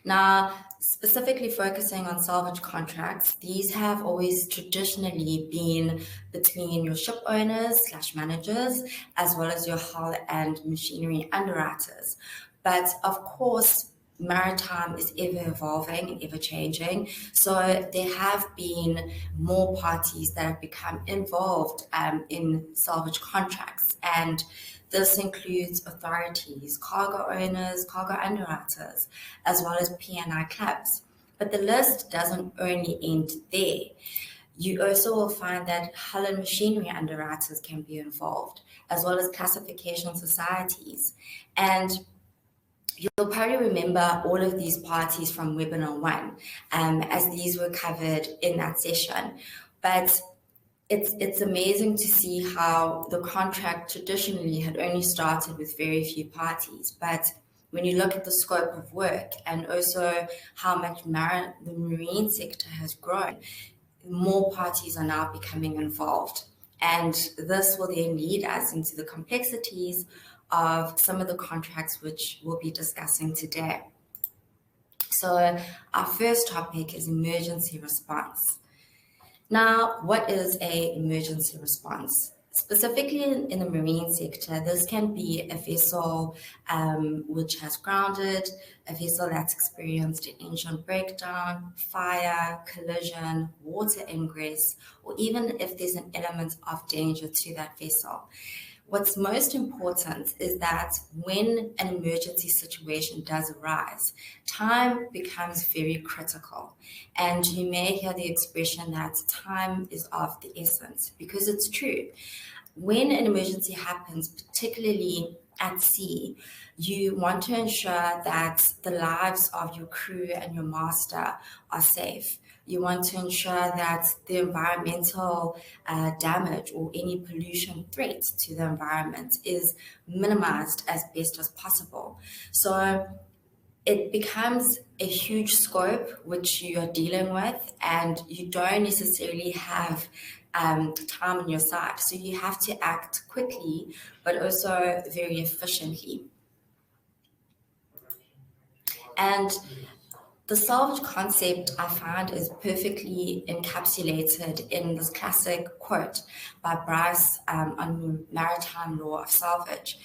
Now, specifically focusing on salvage contracts, these have always traditionally been between your ship owners / managers, as well as your hull and machinery underwriters. But of course, maritime is ever evolving and ever changing. So there have been more parties that have become involved in salvage contracts. And this includes authorities, cargo owners, cargo underwriters, as well as P&I clubs. But the list doesn't only end there. You also will find that hull and machinery underwriters can be involved, as well as classification societies. And you'll probably remember all of these parties from webinar 1, as these were covered in that session. But it's amazing to see how the contract traditionally had only started with very few parties. But when you look at the scope of work and also how much the marine sector has grown, more parties are now becoming involved. And this will then lead us into the complexities of some of the contracts which we'll be discussing today. So our first topic is emergency response. Now, what is an emergency response? Specifically in the marine sector, this can be a vessel which has grounded, a vessel that's experienced an engine breakdown, fire, collision, water ingress, or even if there's an element of danger to that vessel. What's most important is that when an emergency situation does arise, time becomes very critical. And you may hear the expression that time is of the essence, because it's true. When an emergency happens, particularly at sea, you want to ensure that the lives of your crew and your master are safe. You want to ensure that the environmental damage or any pollution threat to the environment is minimized as best as possible. So it becomes a huge scope which you are dealing with, and you don't necessarily have time on your side. So you have to act quickly, but also very efficiently. And the salvage concept, I find, is perfectly encapsulated in this classic quote by Bryce on maritime law of salvage,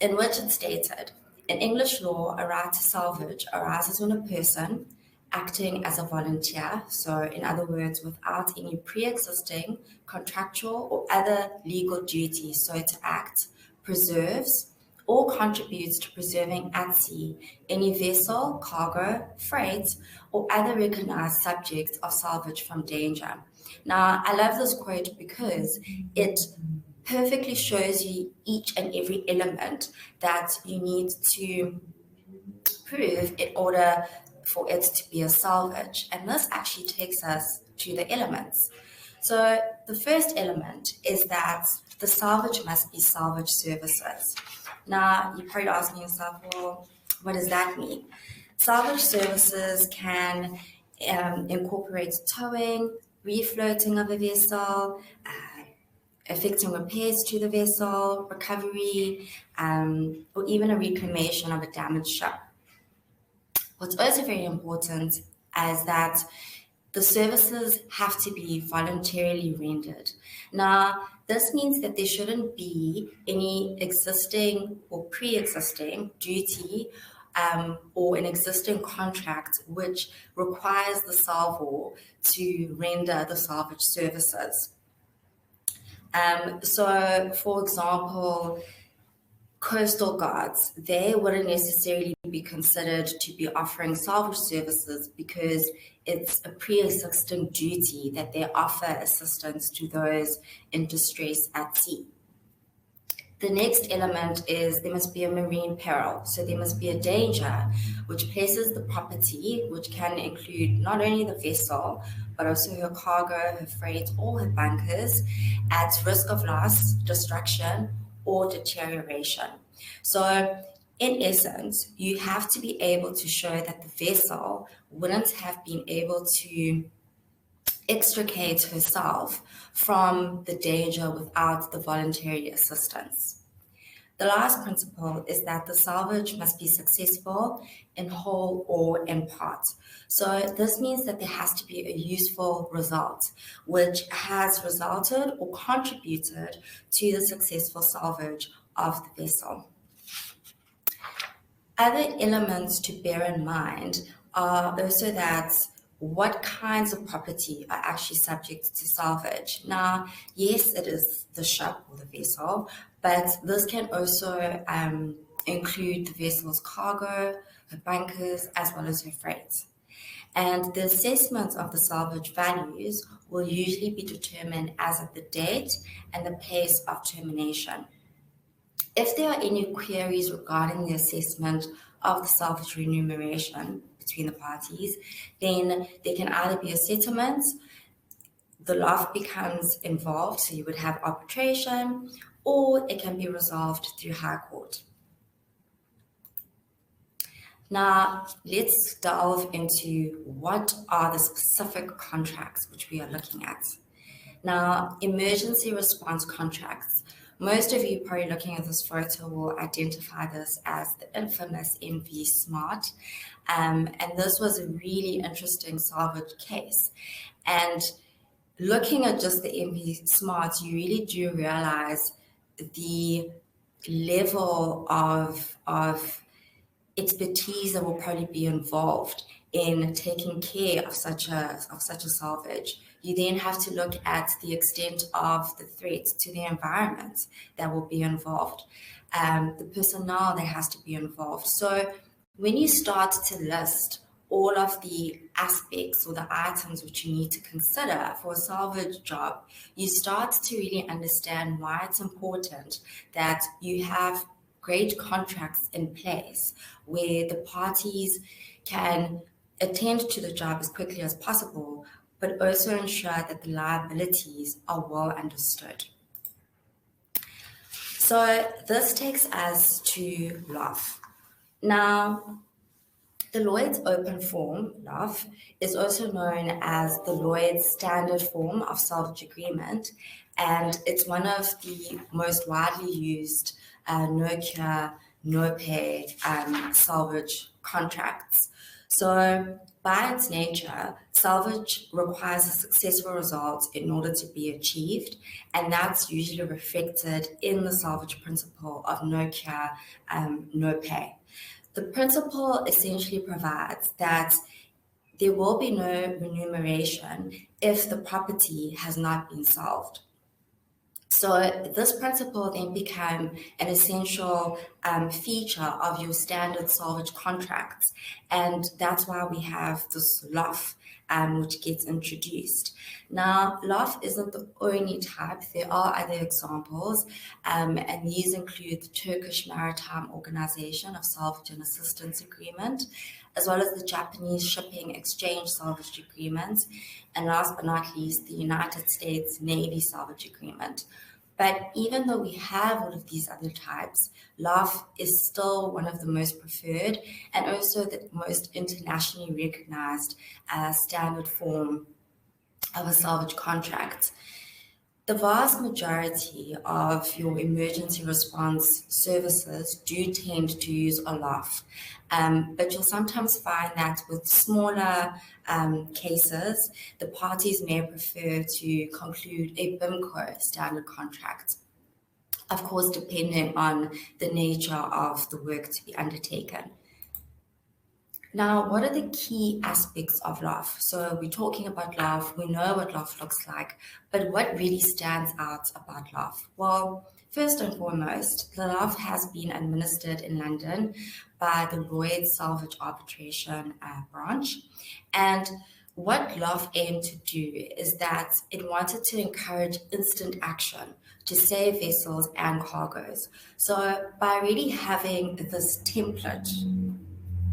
in which it stated, in English law, a right to salvage arises when a person acting as a volunteer, so in other words, without any pre-existing contractual or other legal duty, so to act, preserves or contributes to preserving at sea any vessel, cargo, freight, or other recognized subject of salvage from danger. Now, I love this quote because it perfectly shows you each and every element that you need to prove in order for it to be a salvage. And this actually takes us to the elements. So the first element is that the salvage must be salvage services. Now, you're probably asking yourself, well, what does that mean? Salvage services can incorporate towing, refloating of a vessel, effecting repairs to the vessel, recovery, or even a reclamation of a damaged ship. What's also very important is that the services have to be voluntarily rendered. Now, this means that there shouldn't be any existing or pre-existing duty or an existing contract which requires the salvor to render the salvage services. So, for example, coastal guards, they wouldn't necessarily be considered to be offering salvage services because it's a pre-existing duty that they offer assistance to those in distress at sea. The next element is there must be a marine peril. So there must be a danger which places the property, which can include not only the vessel, but also her cargo, her freight, or her bunkers, at risk of loss, destruction, or deterioration. So in essence, you have to be able to show that the vessel wouldn't have been able to extricate herself from the danger without the voluntary assistance. The last principle is that the salvage must be successful in whole or in part. So this means that there has to be a useful result, which has resulted or contributed to the successful salvage of the vessel. Other elements to bear in mind are also that what kinds of property are actually subject to salvage. Now, yes, it is the ship or the vessel, but this can also include the vessel's cargo, her bunkers, as well as her freight. And the assessment of the salvage values will usually be determined as of the date and the place of termination. If there are any queries regarding the assessment of the salvage remuneration between the parties, then there can either be a settlement, the loft becomes involved, so you would have arbitration, or it can be resolved through High Court. Now, let's delve into what are the specific contracts which we are looking at. Now, emergency response contracts. Most of you probably looking at this photo will identify this as the infamous MV Smart. And this was a really interesting salvage case. And looking at just the MV Smart, you really do realize the level of expertise that will probably be involved in taking care of such a salvage. You then have to look at the extent of the threats to the environment that will be involved, the personnel that has to be involved. So when you start to list all of the aspects or the items which you need to consider for a salvage job, you start to really understand why it's important that you have great contracts in place where the parties can attend to the job as quickly as possible, but also ensure that the liabilities are well understood. So this takes us to LOF. Now, The Lloyd's Open Form, LOF, is also known as the Lloyd's Standard Form of Salvage Agreement, and it's one of the most widely used no-cure, no-pay salvage contracts. So by its nature, salvage requires a successful result in order to be achieved, and that's usually reflected in the salvage principle of no cure, no pay. The principle essentially provides that there will be no remuneration if the property has not been solved. So this principle then became an essential feature of your standard salvage contracts, and that's why we have this LOF, which gets introduced. Now, LOF isn't the only type. There are other examples, and these include the Turkish Maritime Organization of Salvage and Assistance Agreement, as well as the Japanese Shipping Exchange Salvage Agreement, and last but not least, the United States Navy Salvage Agreement. But even though we have all of these other types, LOF is still one of the most preferred and also the most internationally recognized standard form of a salvage contract. The vast majority of your emergency response services do tend to use a LOF, but you'll sometimes find that with smaller cases, the parties may prefer to conclude a BIMCO standard contract, of course, depending on the nature of the work to be undertaken. Now, what are the key aspects of LOF? So we're talking about LOF, we know what LOF looks like, but what really stands out about LOF? Well, first and foremost, the LOF has been administered in London by the Lloyd's Salvage Arbitration branch. And what LOF aimed to do is that it wanted to encourage instant action to save vessels and cargoes. So by really having this template,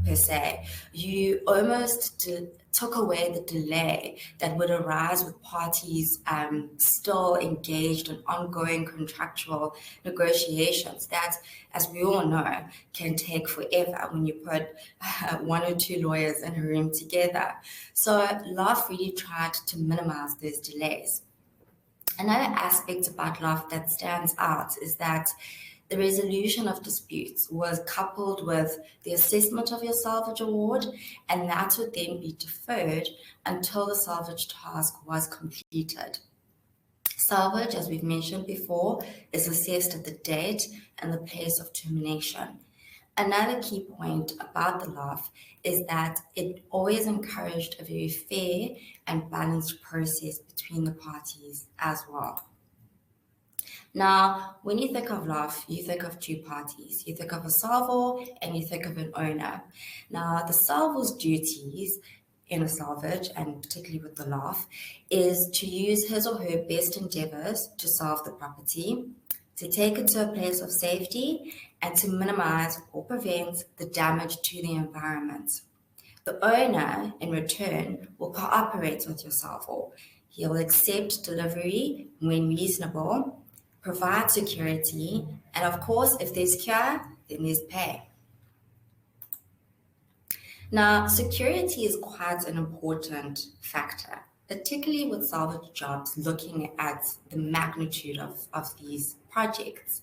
per se, you almost took away the delay that would arise with parties still engaged in ongoing contractual negotiations that, as we all know, can take forever when you put one or two lawyers in a room together. So LOF really tried to minimize those delays. Another aspect about LOF that stands out is that the resolution of disputes was coupled with the assessment of your salvage award, and that would then be deferred until the salvage task was completed. Salvage, as we've mentioned before, is assessed at the date and the place of termination. Another key point about the LOF is that it always encouraged a very fair and balanced process between the parties as well. Now, when you think of LOF, you think of two parties. You think of a salvor and you think of an owner. Now, the salvor's duties in a salvage, and particularly with the LOF, is to use his or her best endeavors to solve the property, to take it to a place of safety, and to minimize or prevent the damage to the environment. The owner, in return, will cooperate with your salvor. He'll accept delivery when reasonable, provide security, and of course, if there's cure, then there's pay. Now, security is quite an important factor, particularly with salvage jobs looking at the magnitude of these projects.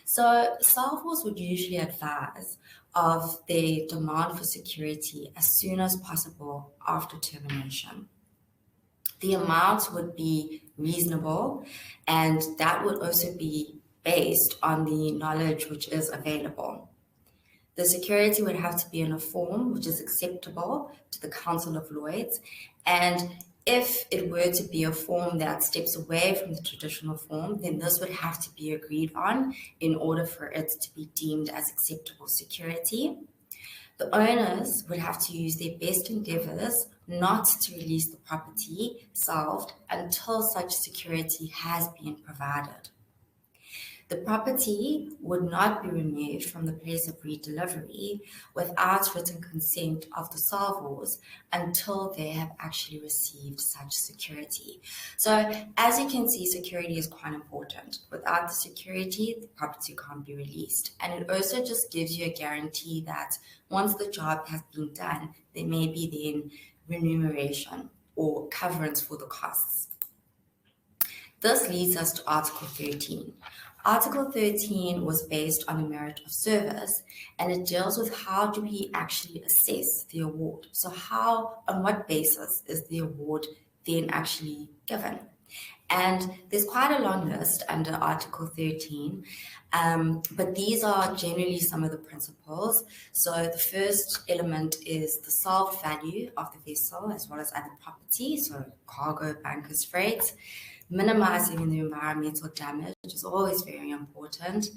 So salvors would usually advise of their demand for security as soon as possible after termination. The amount would be reasonable, and that would also be based on the knowledge which is available. The security would have to be in a form which is acceptable to the Council of Lloyd's, and if it were to be a form that steps away from the traditional form, then this would have to be agreed on in order for it to be deemed as acceptable security. The owners would have to use their best endeavors not to release the property solved until such security has been provided. The property would not be removed from the place of redelivery without written consent of the salvors until they have actually received such security. So as you can see, security is quite important. Without the security, the property can't be released. And it also just gives you a guarantee that once the job has been done, there may be then remuneration or coverance for the costs. This leads us to Article 13. Article 13 was based on the merit of service, and it deals with how do we actually assess the award. So on what basis is the award then actually given? And there's quite a long list under Article 13, but these are generally some of the principles. So the first element is the salved value of the vessel as well as other property, so cargo, bunkers, freight. Minimizing the environmental damage is always very important.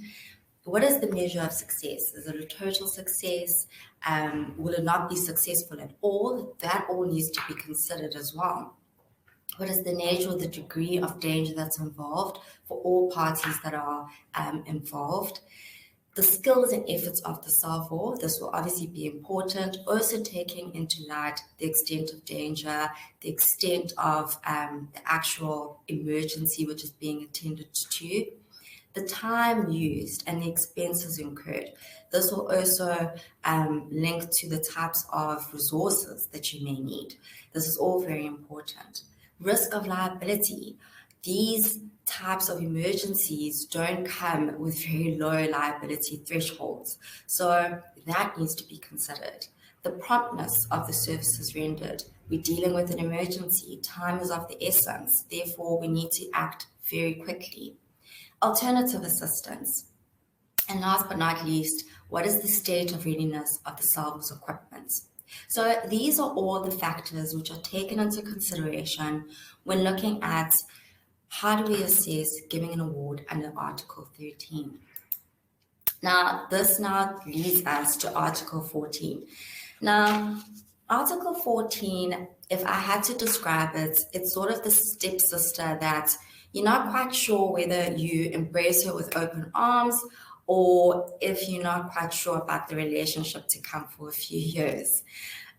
What is the measure of success? Is it a total success? Will it not be successful at all? That all needs to be considered as well. What is the nature or the degree of danger that's involved for all parties that are involved? The skills and efforts of the salvor, this will obviously be important, also taking into light the extent of danger, the extent of the actual emergency which is being attended to, the time used and the expenses incurred. This will also link to the types of resources that you may need. This is all very important. Risk of liability. These types of emergencies don't come with very low liability thresholds. So that needs to be considered. The promptness of the services rendered. We're dealing with an emergency. Time is of the essence. Therefore, we need to act very quickly. Alternative assistance. And last but not least, what is the state of readiness of the salvor's equipment? So these are all the factors which are taken into consideration when looking at how do we assess giving an award under Article 13. Now, this now leads us to Article 14. Now, Article 14, if I had to describe it, it's sort of the stepsister that you're not quite sure whether you embrace her with open arms or if you're not quite sure about the relationship to come for a few years.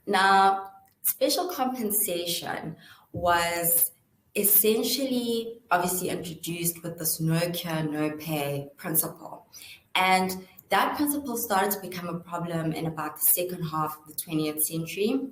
Now, special compensation was essentially obviously introduced with this no cure, no pay principle. And that principle started to become a problem in about the second half of the 20th century,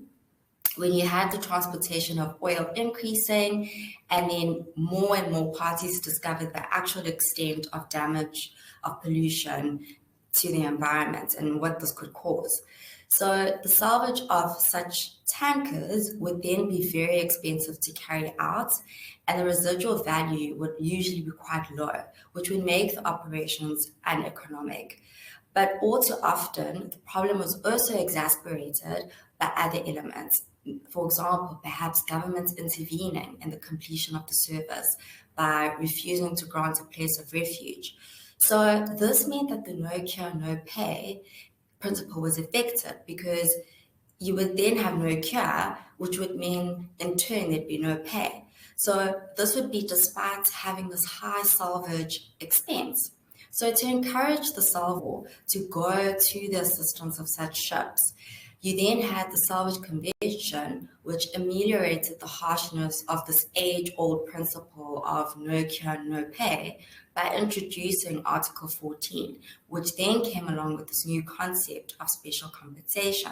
when you had the transportation of oil increasing, and then more and more parties discovered the actual extent of damage, of pollution to the environment and what this could cause. So the salvage of such tankers would then be very expensive to carry out, and the residual value would usually be quite low, which would make the operations uneconomic. But all too often, the problem was also exacerbated by other elements. For example, perhaps governments intervening in the completion of the service by refusing to grant a place of refuge. So this meant that the no cure, no pay principle was affected, because you would then have no cure, which would mean in turn there'd be no pay. So this would be despite having this high salvage expense. So to encourage the salvor to go to the assistance of such ships, you then had the Salvage Convention, which ameliorated the harshness of this age-old principle of no cure, no pay, by introducing Article 14, which then came along with this new concept of special compensation.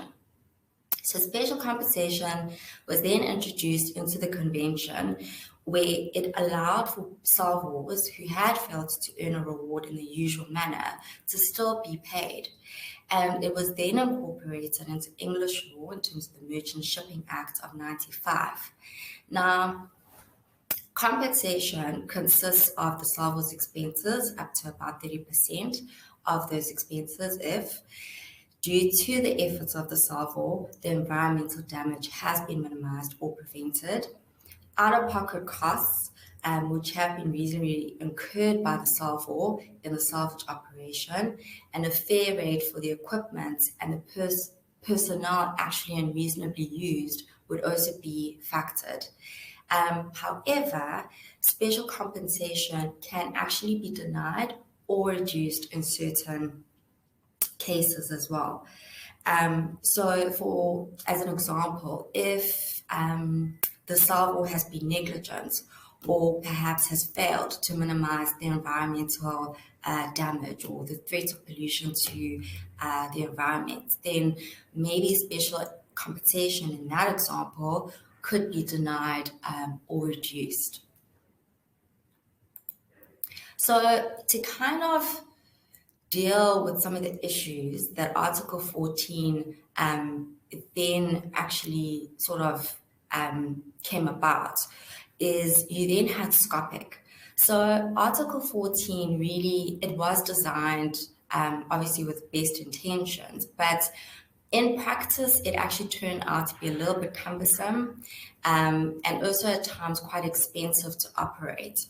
So special compensation was then introduced into the convention, where it allowed for salvors who had failed to earn a reward in the usual manner to still be paid. And it was then incorporated into English law in terms of the Merchant Shipping Act of 95. Now, compensation consists of the salvor's expenses up to about 30% of those expenses if, due to the efforts of the salvor, the environmental damage has been minimized or prevented. Out-of-pocket costs, which have been reasonably incurred by the salvor in the salvage operation, and a fair rate for the equipment and the personnel actually unreasonably used would also be factored. However, special compensation can actually be denied or reduced in certain cases as well. So as an example, if the salvor has been negligent or perhaps has failed to minimize the environmental damage or the threat of pollution to the environment, then maybe special compensation in that example could be denied or reduced. So to kind of deal with some of the issues that Article 14 then actually sort of came about, is you then had SCOPIC. So Article 14 really, it was designed obviously with best intentions, but in practice, it actually turned out to be a little bit cumbersome and also at times quite expensive to operate.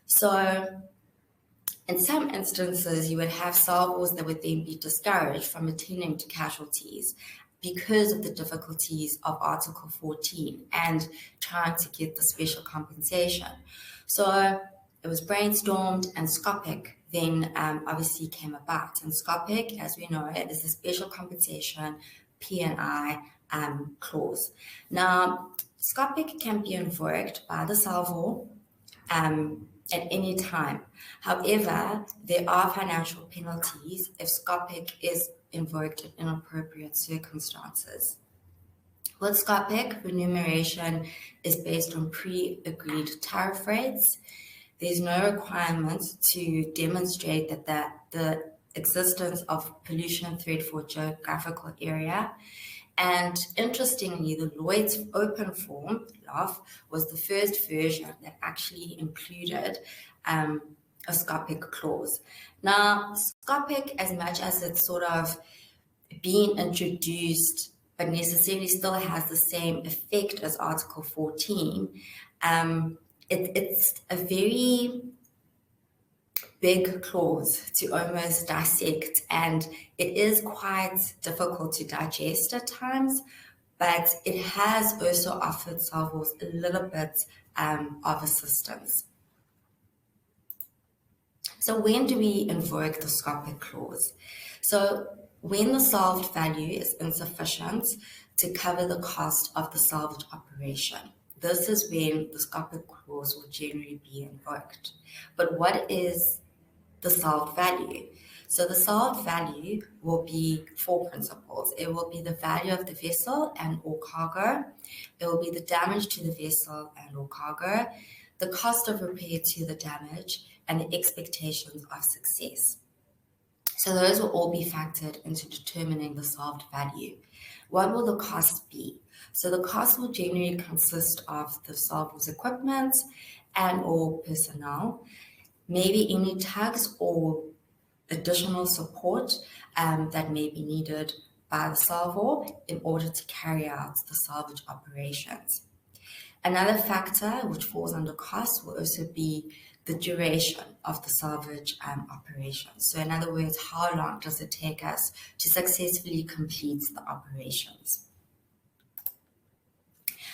So in some instances, you would have salvors that would then be discouraged from attending to casualties because of the difficulties of Article 14 and trying to get the special compensation. So it was brainstormed, and SCOPIC then obviously came about. And SCOPIC, as we know, it is a special compensation P&I clause. Now, SCOPIC can be invoked by the salvor at any time. However, there are financial penalties if SCOPIC is invoked in inappropriate circumstances. With SCOPIC, remuneration is based on pre-agreed tariff rates. There's no requirement to demonstrate that the existence of pollution threat for a geographical area. And interestingly, the Lloyd's Open Form, LOF, was the first version that actually included a SCOPIC clause. Now, SCOPIC, as much as it's sort of being introduced, but necessarily still has the same effect as Article 14, it's a very big clause to almost dissect, and it is quite difficult to digest at times, but it has also offered salvors a little bit of assistance. So when do we invoke the SCOPIC clause? So when the salved value is insufficient to cover the cost of the salvage operation, this is when the SCOPIC clause will generally be invoked. But what is the salved value? So the salved value will be four principles. It will be the value of the vessel and or cargo. It will be the damage to the vessel and or cargo, the cost of repair to the damage, and the expectations of success. So those will all be factored into determining the salved value. What will the cost be? So the cost will generally consist of the salvor's equipment and or personnel, maybe any tugs or additional support that may be needed by the salvor in order to carry out the salvage operations. Another factor which falls under cost will also be the duration of the salvage operations. So in other words, how long does it take us to successfully complete the operations?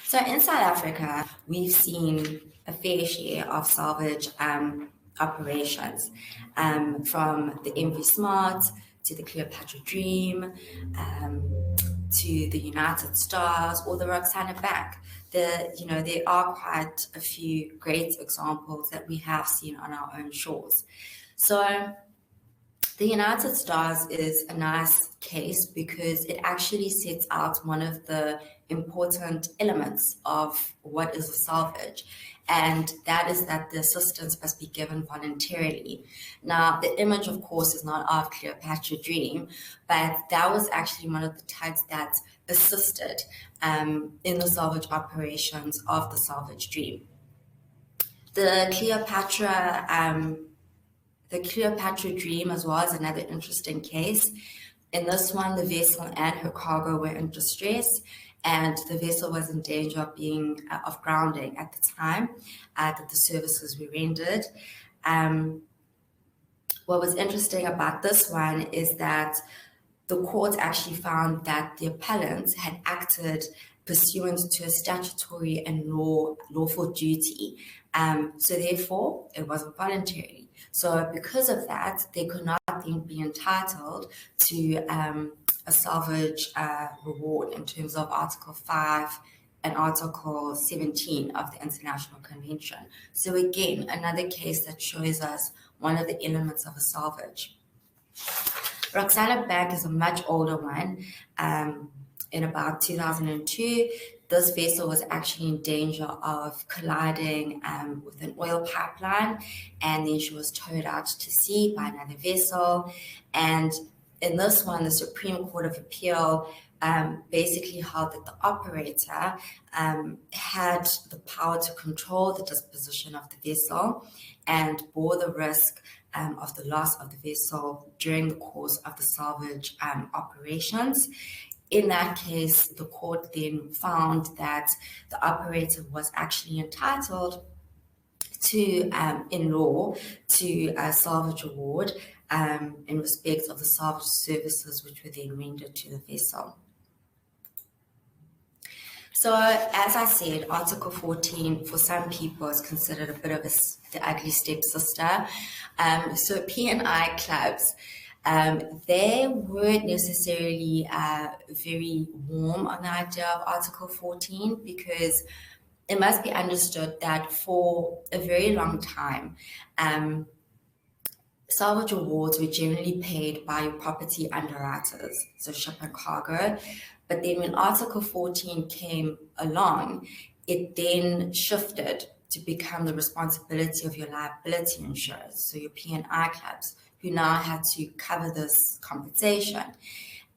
So in South Africa, we've seen a fair share of salvage operations, from the MV Smart to the Cleopatra Dream, to the United Stars or the Roxana Bank. There are quite a few great examples that we have seen on our own shores. So the United Stars is a nice case because it actually sets out one of the important elements of what is a salvage, and that is that the assistance must be given voluntarily. Now, the image, of course, is not of Cleopatra Dream, but that was actually one of the tugs that assisted in the salvage operations of the Salvage Dream. The Cleopatra Dream as well is another interesting case. In this one, the vessel and her cargo were in distress, and the vessel was in danger of grounding at the time that the services were rendered. What was interesting about this one is that the court actually found that the appellant had acted pursuant to a statutory and lawful duty. So therefore, it wasn't voluntary. So because of that, they could not then be entitled to a salvage reward in terms of Article 5 and Article 17 of the International Convention. So again, another case that shows us one of the elements of a salvage. Roxana Bank is a much older one. In about 2002, this vessel was actually in danger of colliding with an oil pipeline, and then she was towed out to sea by another vessel. And in this one, the Supreme Court of Appeal basically held that the operator had the power to control the disposition of the vessel and bore the risk of the loss of the vessel during the course of the salvage operations. In that case, the court then found that the operator was actually entitled to, in law, to a salvage award in respect of the salvage services which were then rendered to the vessel. So, as I said, Article 14 for some people is considered a bit of the ugly stepsister. So P&I clubs, they weren't necessarily very warm on the idea of Article 14 because it must be understood that for a very long time, salvage awards were generally paid by your property underwriters, so ship and cargo. But then when Article 14 came along, it then shifted to become the responsibility of your liability insurers, so your P&I clubs, who now had to cover this compensation.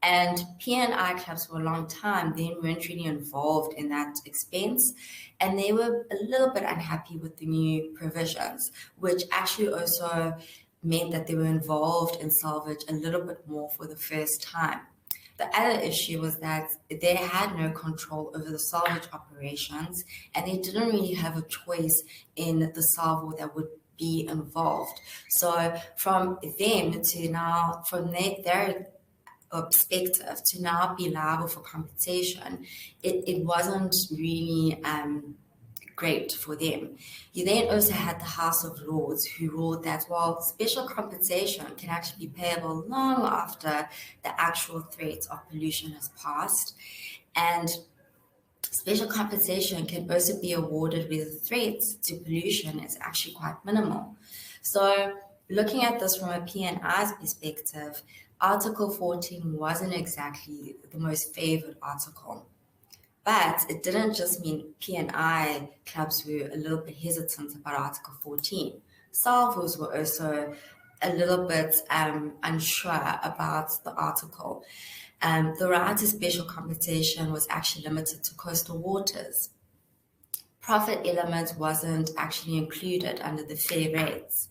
And P&I clubs for a long time then weren't really involved in that expense, and they were a little bit unhappy with the new provisions, which actually also meant that they were involved in salvage a little bit more for the first time. The other issue was that they had no control over the salvage operations, and they didn't really have a choice in the salvo that would be involved. So from them to now, from their perspective, to now be liable for compensation, it wasn't really great for them. You then also had the House of Lords who ruled that, well, special compensation can actually be payable long after the actual threat of pollution has passed. And special compensation can also be awarded where the threat to pollution is actually quite minimal. So looking at this from a P&I's perspective, Article 14 wasn't exactly the most favored article. But it didn't just mean P&I clubs were a little bit hesitant about Article 14. Salvos were also a little bit unsure about the article. The right to special compensation was actually limited to coastal waters. Profit element wasn't actually included under the fair rates.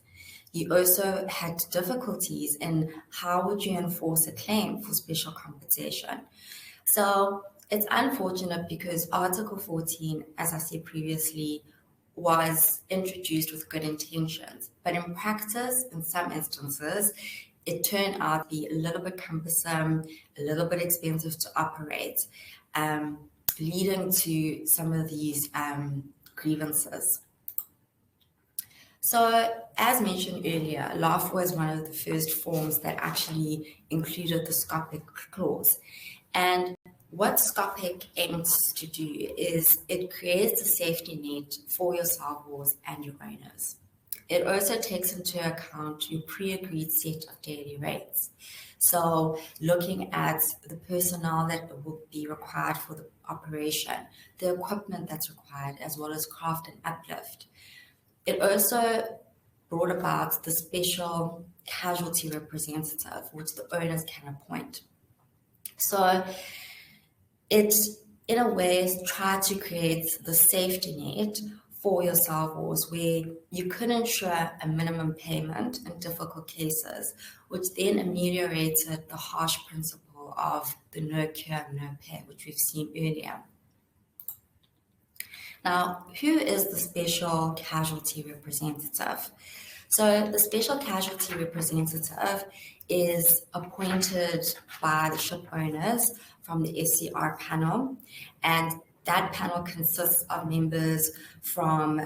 You also had difficulties in how would you enforce a claim for special compensation. So it's unfortunate because Article 14, as I said previously, was introduced with good intentions. But in practice, in some instances, it turned out to be a little bit cumbersome, a little bit expensive to operate, leading to some of these grievances. So, as mentioned earlier, LAF was one of the first forms that actually included the SCOPIC clause. And what SCOPIC aims to do is it creates a safety net for your salvors and your owners. It also takes into account your pre-agreed set of daily rates. So looking at the personnel that will be required for the operation, the equipment that's required, as well as craft and uplift. It also brought about the special casualty representative, which the owners can appoint. So it, in a way, tried to create the safety net for your salvors where you could ensure a minimum payment in difficult cases, which then ameliorated the harsh principle of the no cure, no pay, which we've seen earlier. Now, who is the special casualty representative? So the special casualty representative is appointed by the ship owners from the SCR panel, and That panel consists of members from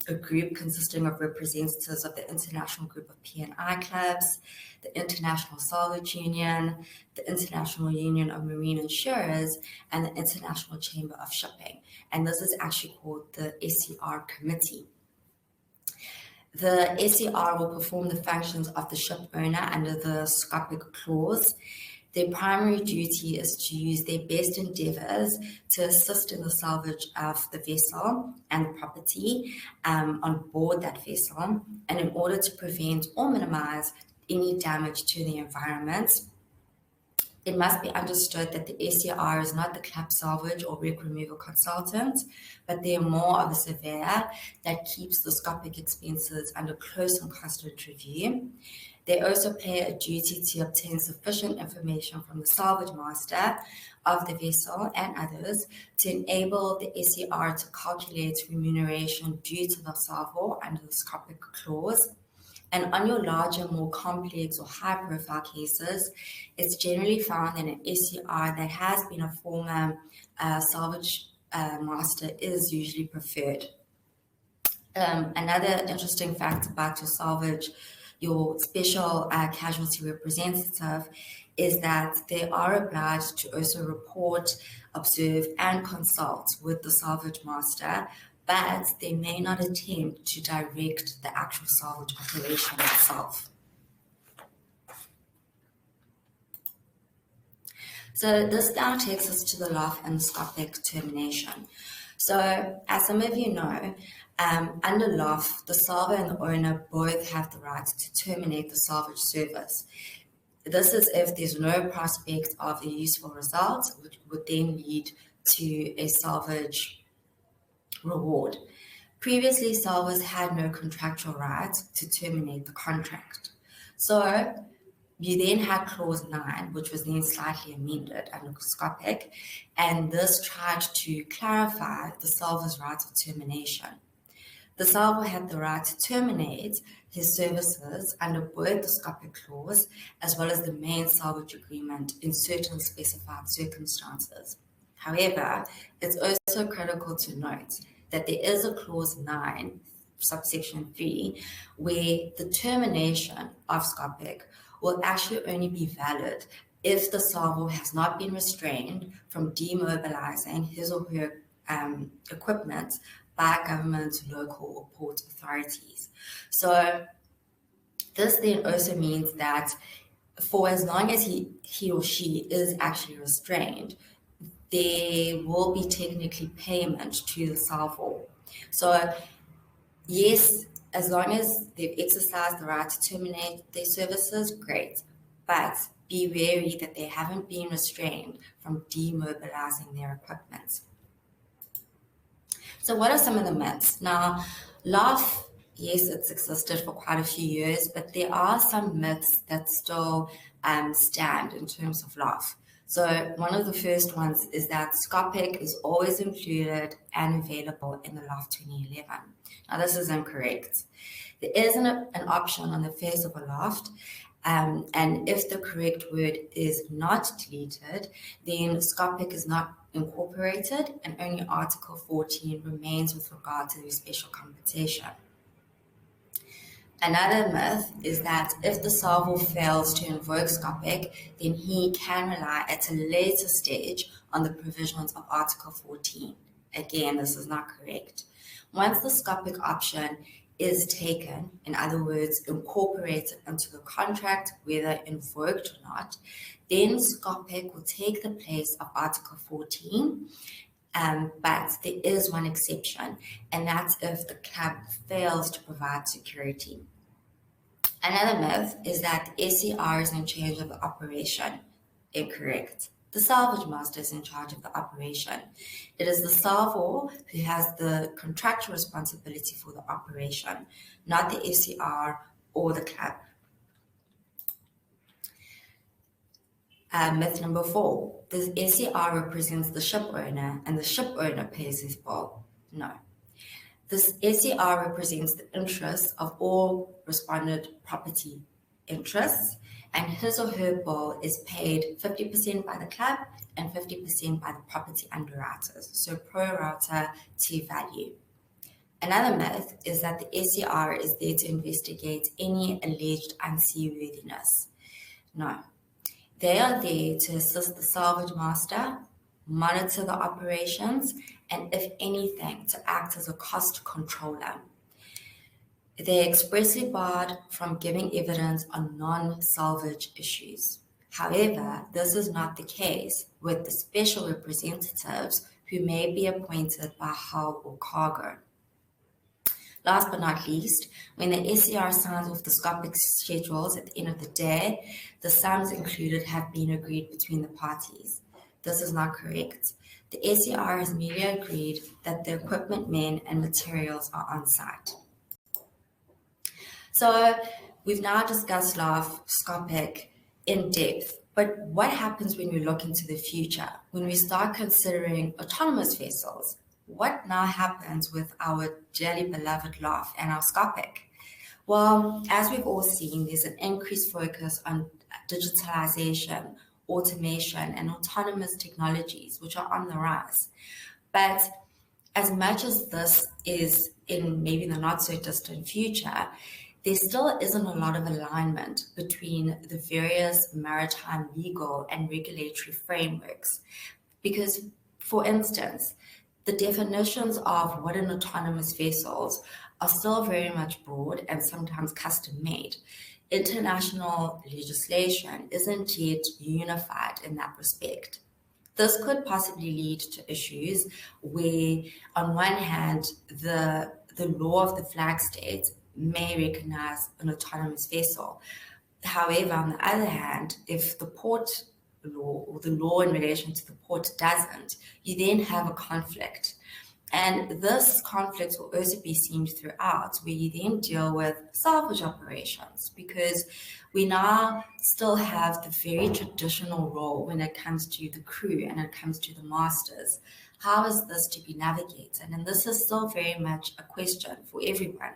a group consisting of representatives of the International Group of P&I Clubs, the International Salvage Union, the International Union of Marine Insurers, and the International Chamber of Shipping. And this is actually called the SCR Committee. The SCR will perform the functions of the ship owner under the scopic clause. Their primary duty is to use their best endeavours to assist in the salvage of the vessel and the property on board that vessel, and in order to prevent or minimise any damage to the environment. It must be understood that the SCR is not the club salvage or wreck removal consultant, but they are more of a surveyor that keeps the scopic expenses under close and constant review. They also play a duty to obtain sufficient information from the salvage master of the vessel and others to enable the SCR to calculate remuneration due to the salvor under the scopic clause. And on your larger, more complex or high-profile cases, it's generally found that an SCR that has been a former salvage master is usually preferred. Another interesting fact about your salvage, your special casualty representative, is that they are obliged to also report, observe, and consult with the salvage master, but they may not attempt to direct the actual salvage operation itself. So this now takes us to the LOF and scopic termination. So as some of you know, under LOF, the salvor and the owner both have the right to terminate the salvage service. This is if there's no prospect of a useful result, which would then lead to a salvage reward. Previously, salvors had no contractual right to terminate the contract. So you then had clause 9, which was then slightly amended under scopic, and this tried to clarify the salvor's right of termination. The salvor had the right to terminate his services under both the scopic clause as well as the main salvage agreement in certain specified circumstances. However, it's also critical to note that there is a clause 9, subsection 3, where the termination of scopic will actually only be valid if the salvor has not been restrained from demobilizing his or her equipment by government, local, or port authorities. So this then also means that for as long as he or she is actually restrained, there will be technically payment to the salvor. So yes, as long as they've exercised the right to terminate their services, great. But be wary that they haven't been restrained from demobilizing their equipment. So what are some of the myths? Now, LOF, yes, it's existed for quite a few years, but there are some myths that still stand in terms of LOF. So one of the first ones is that scopic is always included and available in the LOF 2011. Now, this is incorrect. There is an option on the face of a LOF, and if the correct word is not deleted, then scopic is not incorporated and only Article 14 remains with regard to the special compensation. Another myth is that if the salvor fails to invoke scopic, then he can rely at a later stage on the provisions of Article 14. Again, this is not correct. Once the scopic option is taken, in other words, incorporated into the contract, whether invoked or not, then scopic will take the place of Article 14. But there is one exception, and that's if the club fails to provide security. Another myth is that the SCR is in charge of the operation. Incorrect. The salvage master is in charge of the operation. It is the salvor who has the contractual responsibility for the operation, not the SCR or the club. Myth number 4, the SCR represents the ship owner and the ship owner pays his bill. No. This SCR represents the interests of all respondent property interests, and his or her bill is paid 50% by the club and 50% by the property underwriters, so pro rata to value. Another myth is that the SCR is there to investigate any alleged unseaworthiness. No, they are there to assist the salvage master, monitor the operations, and if anything, to act as a cost controller. They are expressly barred from giving evidence on non-salvage issues. However, this is not the case with the special representatives who may be appointed by hull or cargo. Last but not least, when the SCR signs off the scopic schedules at the end of the day, the sums included have been agreed between the parties. This is not correct. The SCR has merely agreed that the equipment, men, and materials are on site. So we've now discussed LAF, Scopic in depth, but what happens when we look into the future, when we start considering autonomous vessels? What now happens with our dearly beloved LAF and our Scopic? Well, as we've all seen, there's an increased focus on digitalization, automation, and autonomous technologies, which are on the rise. But as much as this is in maybe the not so distant future, there still isn't a lot of alignment between the various maritime legal and regulatory frameworks. Because, for instance, the definitions of what an autonomous vessel are still very much broad and sometimes custom made. International legislation isn't yet unified in that respect. This could possibly lead to issues where, on one hand, the law of the flag state may recognize an autonomous vessel. However, on the other hand, if the port law or the law in relation to the port doesn't, you then have a conflict. And this conflict will also be seen throughout, where you then deal with salvage operations, because we now still have the very traditional role when it comes to the crew and it comes to the masters. How is this to be navigated? And this is still very much a question for everyone.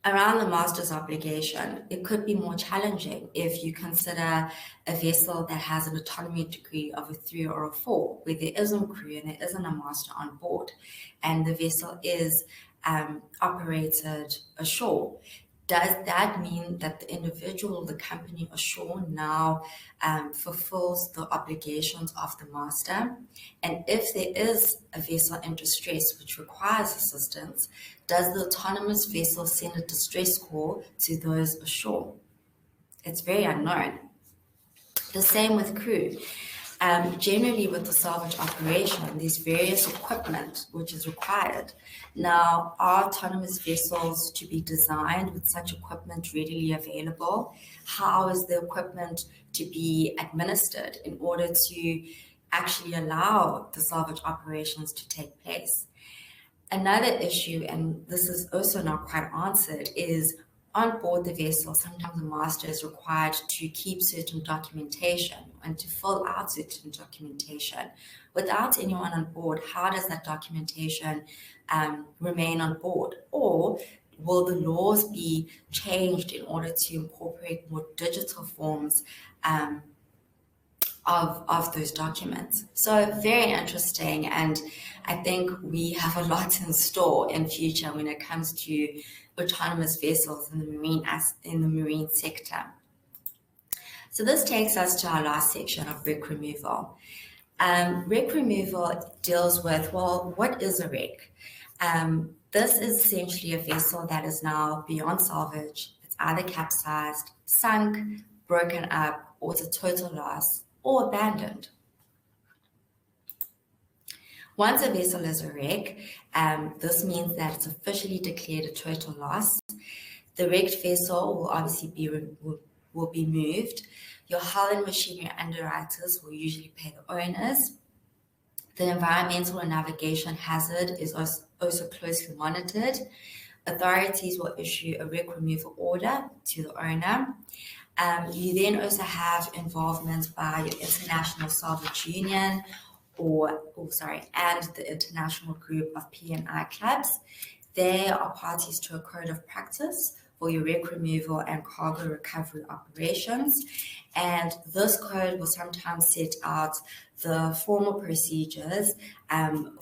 Around the master's obligation, it could be more challenging if you consider a vessel that has an autonomy degree of a 3 or a 4, where there isn't crew and there isn't a master on board, and the vessel is operated ashore. Does that mean that the individual, the company ashore now fulfills the obligations of the master? And if there is a vessel in distress which requires assistance, does the autonomous vessel send a distress call to those ashore? It's very unknown. The same with crew. Generally with the salvage operation, there's various equipment which is required. Now, are autonomous vessels to be designed with such equipment readily available? How is the equipment to be administered in order to actually allow the salvage operations to take place? Another issue, and this is also not quite answered, is on board the vessel, sometimes the master is required to keep certain documentation and to fill out certain documentation. Without anyone on board, how does that documentation remain on board? Or will the laws be changed in order to incorporate more digital forms of those documents? So very interesting, and I think we have a lot in store in future when it comes to autonomous vessels in the marine sector. So this takes us to our last section of wreck removal. Wreck removal deals with, well, what is a wreck? This is essentially a vessel that is now beyond salvage. It's either capsized, sunk, broken up, or it's a total loss, or abandoned. Once a vessel is a wreck, this means that it's officially declared a total loss. The wrecked vessel will obviously will be moved. Your hull and machinery underwriters will usually pay the owners. The environmental and navigation hazard is also closely monitored. Authorities will issue a wreck removal order to the owner. You then also have involvement by your International Salvage Union and the International Group of P&I clubs. They are parties to a code of practice for your wreck removal and cargo recovery operations. And this code will sometimes set out the formal procedures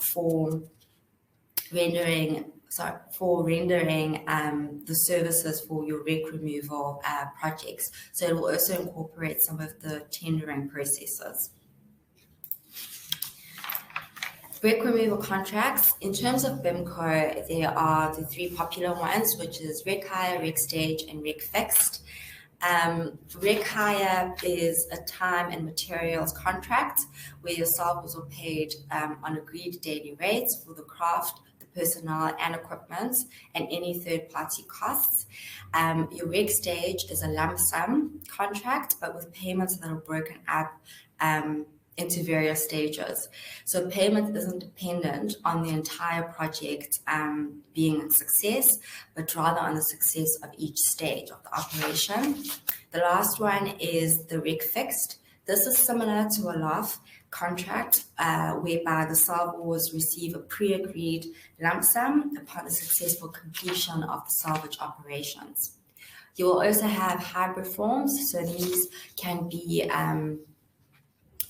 for rendering the services for your wreck removal projects. So it will also incorporate some of the tendering processes. Wreck removal contracts. In terms of BIMCO, there are the three popular ones, which is wreck hire, wreck stage, and wreck fixed. Wreck hire is a time and materials contract where your salvors are paid on agreed daily rates for the craft, the personnel and equipment, and any third-party costs. Your wreck stage is a lump sum contract, but with payments that are broken up into various stages. So payment isn't dependent on the entire project being a success, but rather on the success of each stage of the operation. The last one is the wreck fixed. This is similar to a LOF contract whereby the salvors receive a pre-agreed lump sum upon the successful completion of the salvage operations. You will also have hybrid forms, so these can be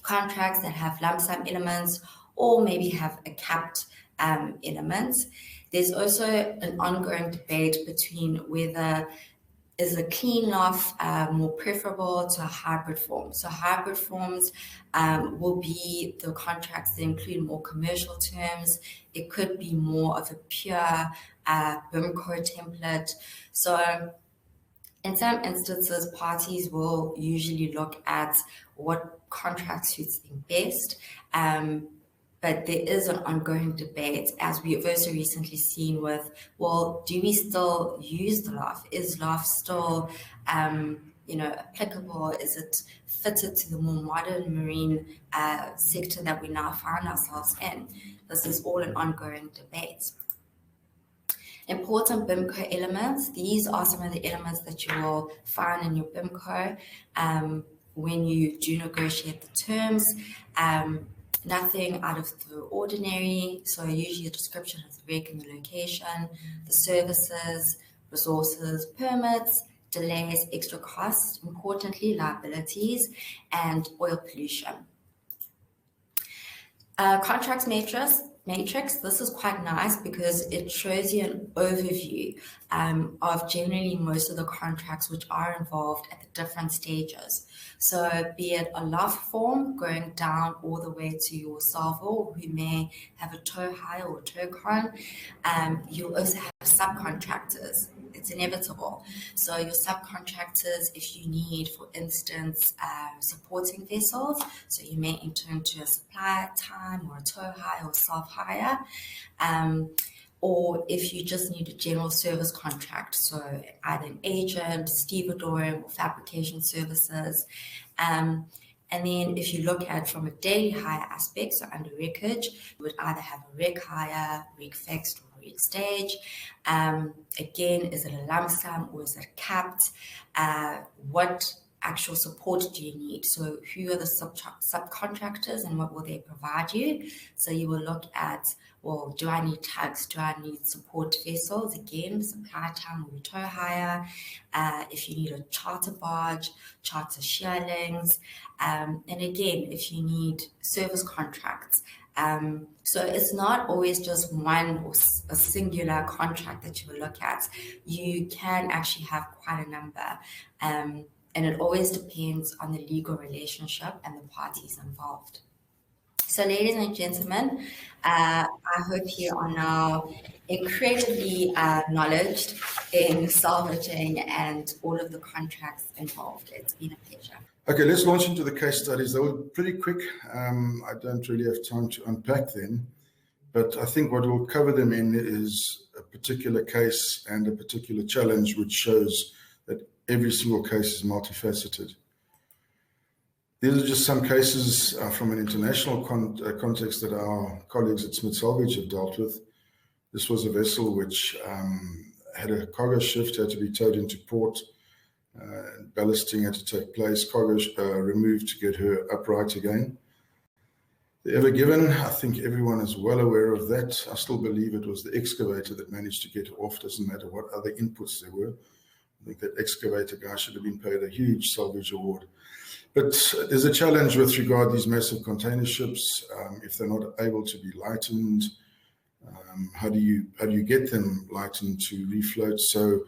contracts that have lump sum elements or maybe have a capped element. There's also an ongoing debate between whether is a clean LOF more preferable to a hybrid form. So hybrid forms will be the contracts that include more commercial terms. It could be more of a pure BIMCO template. So in some instances, parties will usually look at what contract suits them best, but there is an ongoing debate, as we've also recently seen with, well, do we still use the LOF? Is LOF still, applicable? Is it fitted to the more modern marine sector that we now find ourselves in? This is all an ongoing debate. Important BIMCO elements. These are some of the elements that you will find in your BIMCO when you do negotiate the terms. Nothing out of the ordinary. So usually a description of the wreck and the location, the services, resources, permits, delays, extra costs, importantly, liabilities, and oil pollution. Contracts matrix. This is quite nice because it shows you an overview of generally most of the contracts which are involved at the different stages. So be it a LOF form going down all the way to your salvor who may have a tow hire or tow con. You'll also have subcontractors. It's inevitable. So your subcontractors, if you need, for instance, supporting vessels, so you may enter into a supply time or a tow hire or self-hire, or if you just need a general service contract, so either an agent, stevedoring, or fabrication services. And then if you look at from a daily hire aspect, so under wreckage, you would either have a wreck hire, wreck fixed, or wreck stage. Again, is it a lump sum or is it capped? What actual support do you need? So who are the subcontractors and what will they provide you? So you will look at, well, do I need tugs? Do I need support vessels? Again, supply time or tow hire. If you need a charter barge, charter shearlings. And again, if you need service contracts. So it's not always just one or a singular contract that you will look at. You can actually have quite a number. And it always depends on the legal relationship and the parties involved. So ladies and gentlemen, I hope you are now incredibly knowledged in salvaging and all of the contracts involved. It's been a pleasure. Okay, let's launch into the case studies. They were pretty quick. I don't really have time to unpack them, but I think what we'll cover them in is a particular case and a particular challenge, which shows that every single case is multifaceted. These are just some cases from an international context that our colleagues at Smith Salvage have dealt with. This was a vessel which had a cargo shift, had to be towed into port. Ballasting had to take place, cargo removed to get her upright again. The Ever Given, I think everyone is well aware of that. I still believe it was the excavator that managed to get her off, doesn't matter what other inputs there were. think that excavator guy should have been paid a huge salvage award. But there's a challenge with regard to these massive container ships. If they're not able to be lightened, how do you get them lightened to refloat? So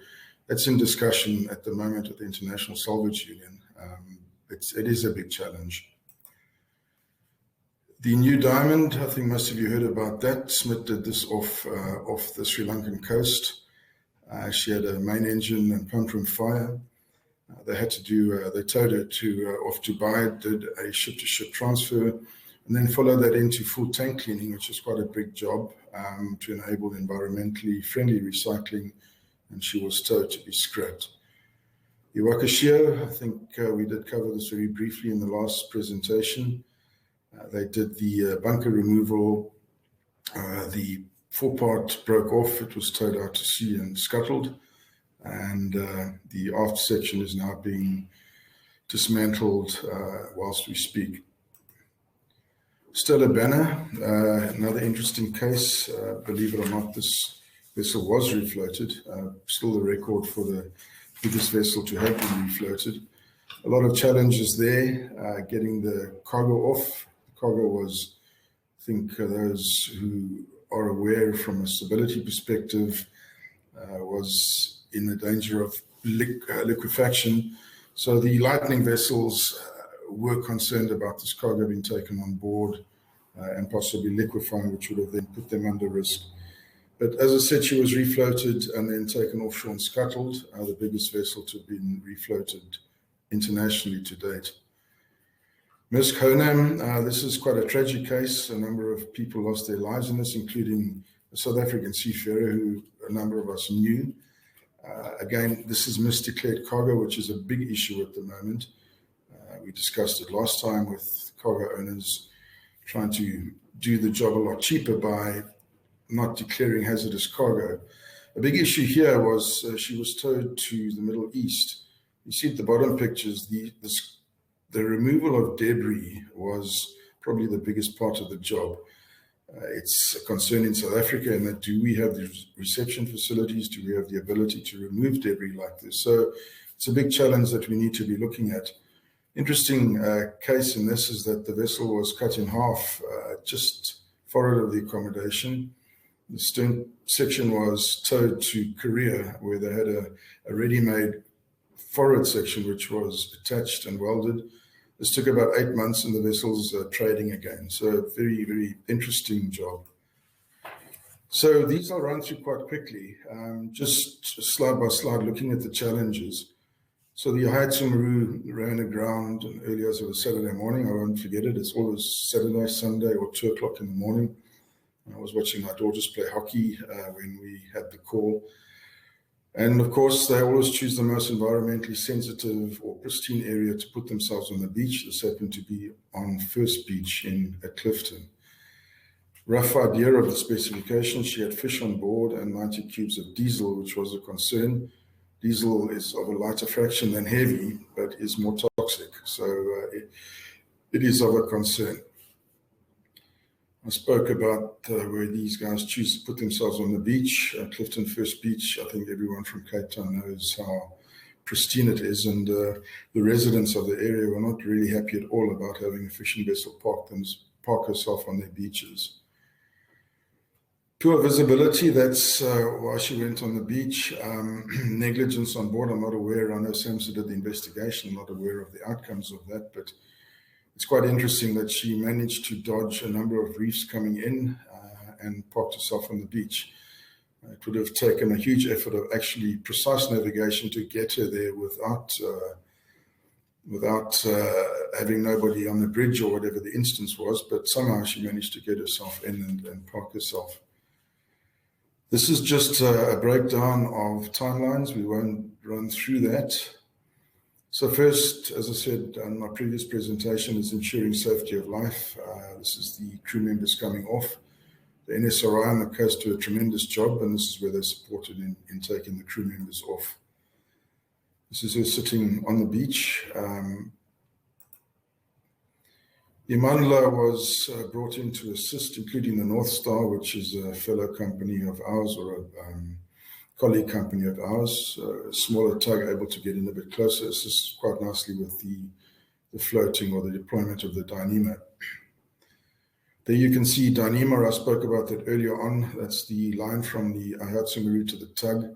that's in discussion at the moment with the International Salvage Union. It is a big challenge. The New Diamond, I think most of you heard about that. Smith did this off the Sri Lankan coast. She had a main engine and pump room fire. They had to do, they towed her off Dubai, did a ship-to-ship transfer, and then followed that into full tank cleaning, which was quite a big job to enable environmentally friendly recycling, and she was towed to be scrapped. The Wakashio, I think we did cover this very briefly in the last presentation. They did the bunker removal. The forepart broke off. It was towed out to sea and scuttled. And the aft section is now being dismantled whilst we speak. Stella Banner, another interesting case. Believe it or not, this vessel was refloated. Still the record for the biggest vessel to have been refloated. A lot of challenges there, getting the cargo off. The cargo was, I think those who are aware from a stability perspective, was in the danger of liquefaction. So the lightning vessels were concerned about this cargo being taken on board and possibly liquefying, which would have then put them under risk. But as I said, she was refloated and then taken offshore and scuttled, the biggest vessel to have been refloated internationally to date. Maersk Honam, this is quite a tragic case. A number of people lost their lives in this, including a South African seafarer who a number of us knew. Again, this is misdeclared cargo, which is a big issue at the moment. We discussed it last time with cargo owners trying to do the job a lot cheaper by not declaring hazardous cargo. A big issue here was she was towed to the Middle East. You see at the bottom pictures, the removal of debris was probably the biggest part of the job. It's a concern in South Africa in that do we have the reception facilities? Do we have the ability to remove debris like this? So it's a big challenge that we need to be looking at. Interesting case in this is that the vessel was cut in half just forward of the accommodation. The stern section was towed to Korea, where they had a ready-made forward section which was attached and welded. This took about 8 months and the vessel's trading again. So a very, very interesting job. So these I'll run through quite quickly, just slide by slide, looking at the challenges. So the Hayatou Maru ran aground early as it was Saturday morning. I won't forget it. It's always Saturday, Sunday, or 2 o'clock in the morning. I was watching my daughters play hockey when we had the call. And of course, they always choose the most environmentally sensitive or pristine area to put themselves on the beach. This happened to be on First Beach at Clifton. Rough idea of the specifications: she had fish on board and 90 cubes of diesel, which was a concern. Diesel is of a lighter fraction than heavy, but is more toxic. So it is of a concern. I spoke about where these guys choose to put themselves on the beach. Clifton First Beach, I think everyone from Cape Town knows how pristine it is, and the residents of the area were not really happy at all about having a fishing vessel park herself on their beaches. Poor visibility, that's why she went on the beach. Negligence on board, I'm not aware. I know SAMSA did the investigation, I'm not aware of the outcomes of that, but it's quite interesting that she managed to dodge a number of reefs coming in and parked herself on the beach. It would have taken a huge effort of actually precise navigation to get her there without having nobody on the bridge or whatever the instance was, but somehow she managed to get herself in and park herself. This is just a breakdown of timelines. We won't run through that. So first, as I said on my previous presentation, is ensuring safety of life. This is the crew members coming off. The NSRI on the coast do a tremendous job, and this is where they supported in taking the crew members off. This is her sitting on the beach. The Imandla was brought in to assist, including the North Star, which is a fellow company of ours, or a colleague company of ours, a smaller tug able to get in a bit closer, assists quite nicely with the floating or the deployment of the Dyneema. There you can see Dyneema, I spoke about that earlier on. That's the line from the Aihatsu Maru to the tug.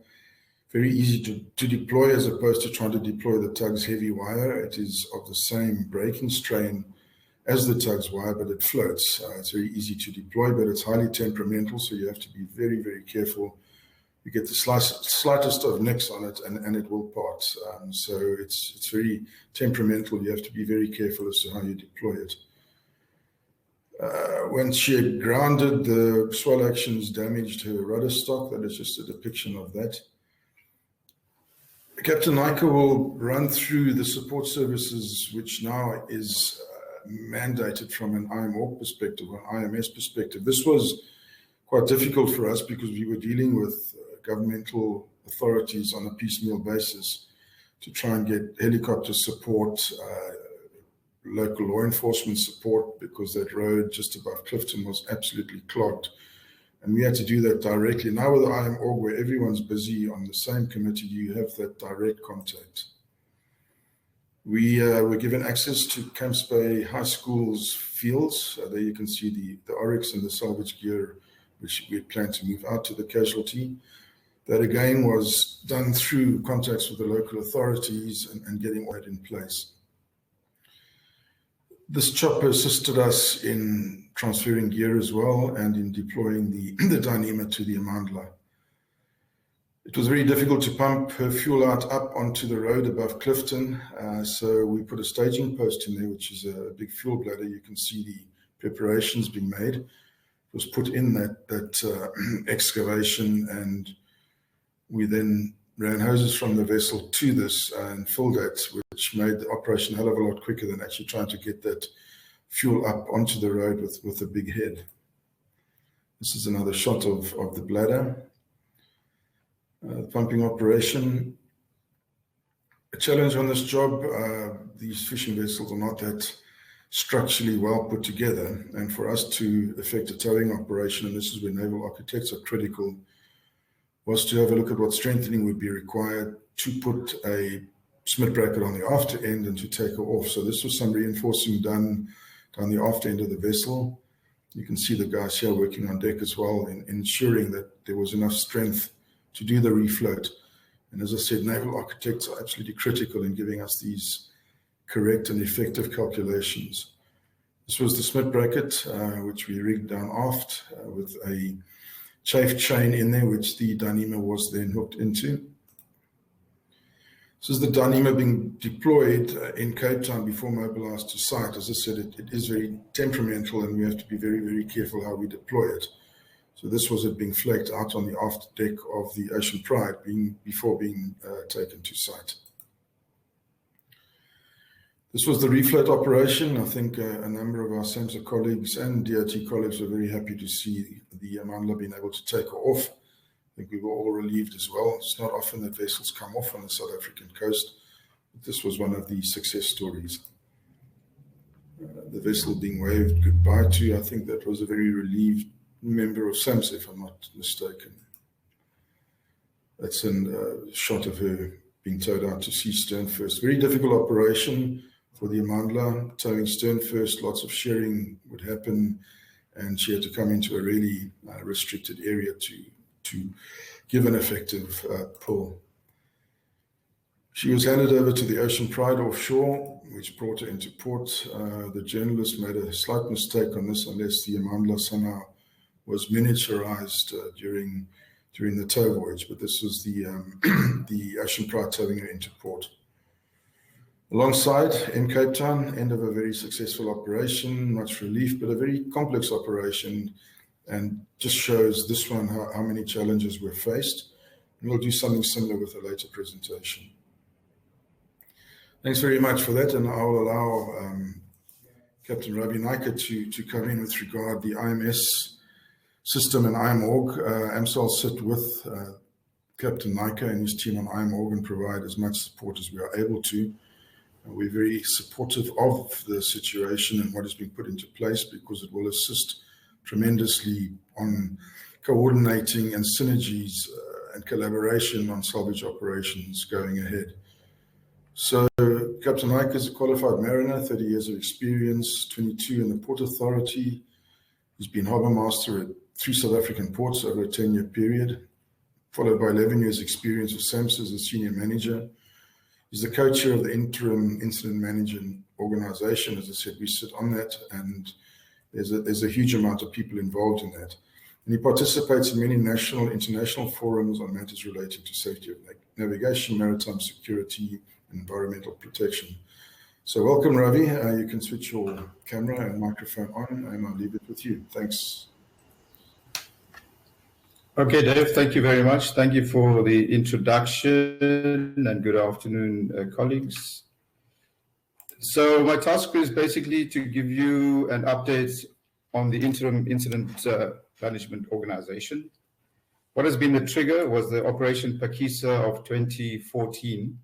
Very easy to deploy as opposed to trying to deploy the tug's heavy wire. It is of the same braking strain as the tug's wire, but it floats. It's very easy to deploy, but it's highly temperamental, so you have to be very, very careful. You get the slightest of nicks on it and it will part. So it's very temperamental. You have to be very careful as to how you deploy it. When she had grounded, the swell actions damaged her rudder stock. That is just a depiction of that. Captain Nike will run through the support services, which now is mandated from an IMORG perspective, or IMS perspective. This was quite difficult for us because we were dealing with governmental authorities on a piecemeal basis to try and get helicopter support, local law enforcement support, because that road just above Clifton was absolutely clogged. And we had to do that directly. Now with the IMORG, where everyone's busy on the same committee, you have that direct contact. We were given access to Camps Bay High School's fields. There you can see the Oryx and the salvage gear, which we plan to move out to the casualty. That again was done through contacts with the local authorities and getting all that in place. This chopper assisted us in transferring gear as well and in deploying the Dyneema to the Amandla. It was very difficult to pump her fuel out up onto the road above Clifton, so we put a staging post in there, which is a big fuel bladder. You can see the preparations being made. It was put in that excavation, and we then ran hoses from the vessel to this and filled it, which made the operation a hell of a lot quicker than actually trying to get that fuel up onto the road with a big head. This is another shot of the bladder. Pumping operation. A challenge on this job, these fishing vessels are not that structurally well put together, and for us to effect a towing operation, and this is where naval architects are critical, was to have a look at what strengthening would be required to put a Smith bracket on the after end and to take her off. So this was some reinforcing done down the after end of the vessel. You can see the guys here working on deck as well in ensuring that there was enough strength to do the refloat. And as I said, naval architects are absolutely critical in giving us these correct and effective calculations. This was the Smith bracket, which we rigged down aft with a chafe chain in there, which the Dyneema was then hooked into. This is the Dyneema being deployed in Cape Town before mobilized to site. As I said, it is very temperamental, and we have to be very, very careful how we deploy it. So this was it being flaked out on the after deck of the Ocean Pride before being taken to site. This was the refloat operation. I think a number of our SAMSA colleagues and DOT colleagues were very happy to see the Amandla being able to take her off. I think we were all relieved as well. It's not often that vessels come off on the South African coast, but this was one of the success stories. The vessel being waved goodbye to, I think that was a very relieved member of SAMSA, if I'm not mistaken. That's a shot of her being towed out to sea stern first. Very difficult operation for the Amandla, towing stern first. Lots of shearing would happen, and she had to come into a really restricted area to give an effective pull. She was handed over to the Ocean Pride offshore, which brought her into port. The journalist made a slight mistake on this, unless the Amandla somehow was miniaturized during the tow voyage, but this was the the Ocean Pride towing her into port. Alongside in Cape Town, end of a very successful operation, much relief, but a very complex operation, and just shows this one how many challenges were faced. And we'll do something similar with a later presentation. Thanks very much for that, and I'll allow Captain Ravi Naika to come in with regard the IMS system and IMORG. AMSOL sit with Captain Naika and his team on IMORG and provide as much support as we are able to. We're very supportive of the situation and what has been put into place, because it will assist tremendously on coordinating and synergies and collaboration on salvage operations going ahead. So Captain Ike is a qualified mariner, 30 years of experience, 22 in the Port Authority. He's been harbour master at 3 South African ports over a 10-year period, followed by 11 years experience with SAMSA as a senior manager. He's the co-chair of the interim incident management organization. As I said, we sit on that, and there's a huge amount of people involved in that. And he participates in many national, international forums on matters relating to safety of navigation, maritime security, and environmental protection. So welcome, Ravi. You can switch your camera and microphone on, and I'll leave it with you. Thanks. Okay, Dave, thank you very much. Thank you for the introduction, and good afternoon, colleagues. So my task is basically to give you an update on the interim incident management organization. What has been the trigger was the Operation Pakisa of 2014,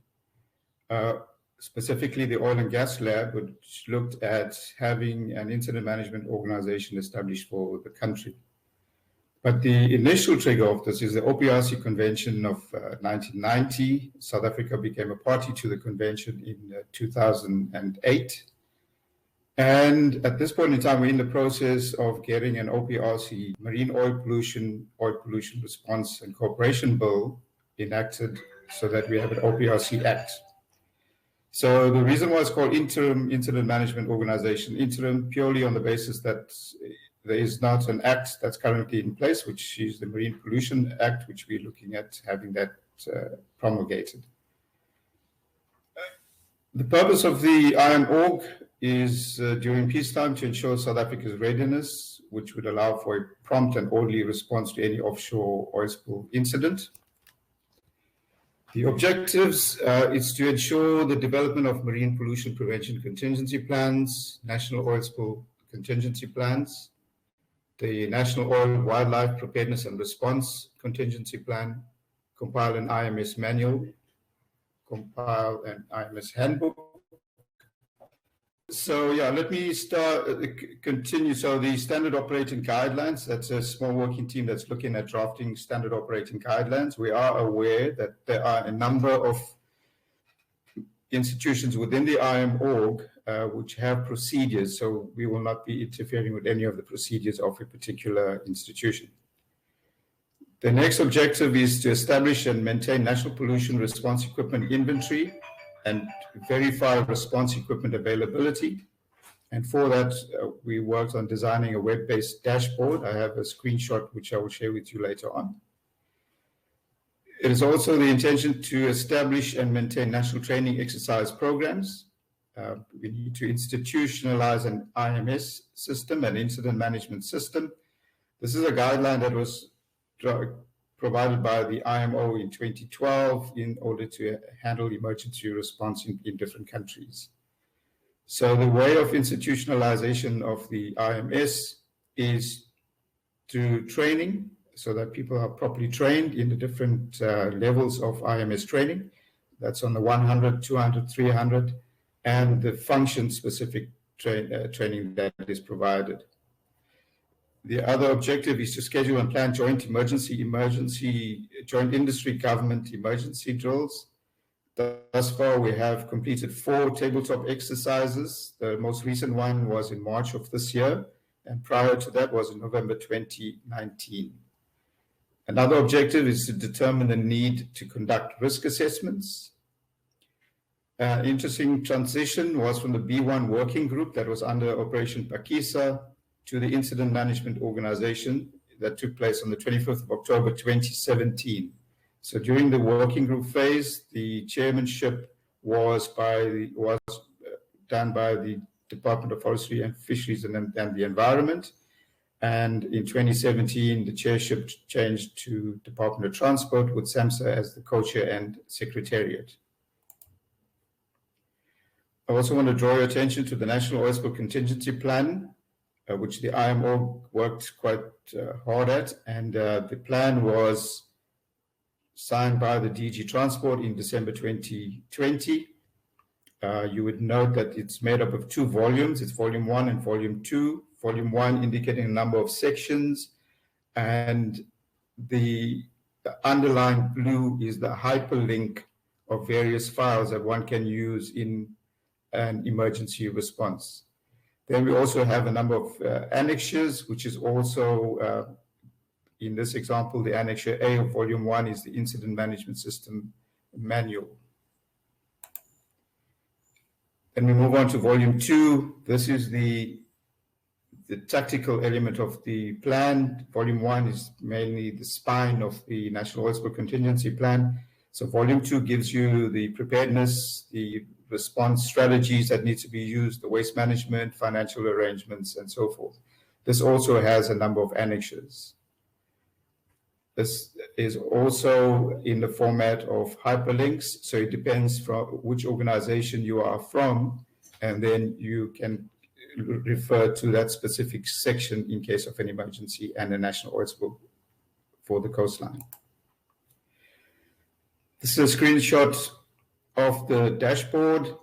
specifically the oil and gas lab, which looked at having an incident management organization established for the country. But the initial trigger of this is the OPRC Convention of 1990. South Africa became a party to the convention in 2008. And at this point in time, we're in the process of getting an OPRC Marine Oil Pollution Response and Cooperation Bill enacted so that we have an OPRC Act. So the reason why it's called Interim Incident Management Organization, interim purely on the basis that there is not an act that's currently in place, which is the Marine Pollution Act, which we're looking at having that promulgated. The purpose of the IMORG is during peacetime to ensure South Africa's readiness, which would allow for a prompt and orderly response to any offshore oil spill incident. The objectives is to ensure the development of marine pollution prevention contingency plans, national oil spill contingency plans, the National Oil Wildlife Preparedness and Response Contingency Plan, compile an IMS manual, compile an IMS handbook. So yeah, let me continue. So the standard operating guidelines, that's a small working team that's looking at drafting standard operating guidelines. We are aware that there are a number of institutions within the IMORG which have procedures, so we will not be interfering with any of the procedures of a particular institution. The next objective is to establish and maintain national pollution response equipment inventory and verify response equipment availability. And for that, we worked on designing a web-based dashboard. I have a screenshot which I will share with you later on. It is also the intention to establish and maintain national training exercise programs. We need to institutionalize an IMS system, an incident management system. This is a guideline that was provided by the IMO in 2012 in order to handle emergency response in different countries. So the way of institutionalization of the IMS is through training, so that people are properly trained in the different levels of IMS training. That's on the 100, 200, 300, and the function-specific training that is provided. The other objective is to schedule and plan joint joint industry government emergency drills. Thus far, we have completed 4 tabletop exercises. The most recent one was in March of this year, and prior to that was in November 2019. Another objective is to determine the need to conduct risk assessments. Interesting transition was from the B1 working group that was under Operation Pakisa to the Incident Management Organization that took place on the 25th of October 2017. So during the working group phase, the chairmanship was done by the Department of Forestry and Fisheries and the Environment. And in 2017, the chairship changed to Department of Transport with SAMSA as the co-chair and secretariat. I also want to draw your attention to the National Oil Spill Contingency Plan, which the IMO worked quite hard at. And the plan was signed by the DG Transport in December 2020. You would note that it's made up of 2 volumes. It's Volume 1 and Volume 2. Volume 1 indicating a number of sections, and the the underlying blue is the hyperlink of various files that one can use in an emergency response. Then we also have a number of annexures, which is also, in this example, the annexure A of volume 1 is the incident management system manual. Then we move on to volume 2. This is the tactical element of the plan. Volume 1 is mainly the spine of the National Oil Spill Contingency Plan. So volume 2 gives you the preparedness, the response strategies that need to be used, the waste management, financial arrangements, and so forth. This also has a number of annexures. This is also in the format of hyperlinks, so it depends from which organization you are from, and then you can refer to that specific section in case of an emergency and a national oil spill for the coastline. This is a screenshot of the dashboard.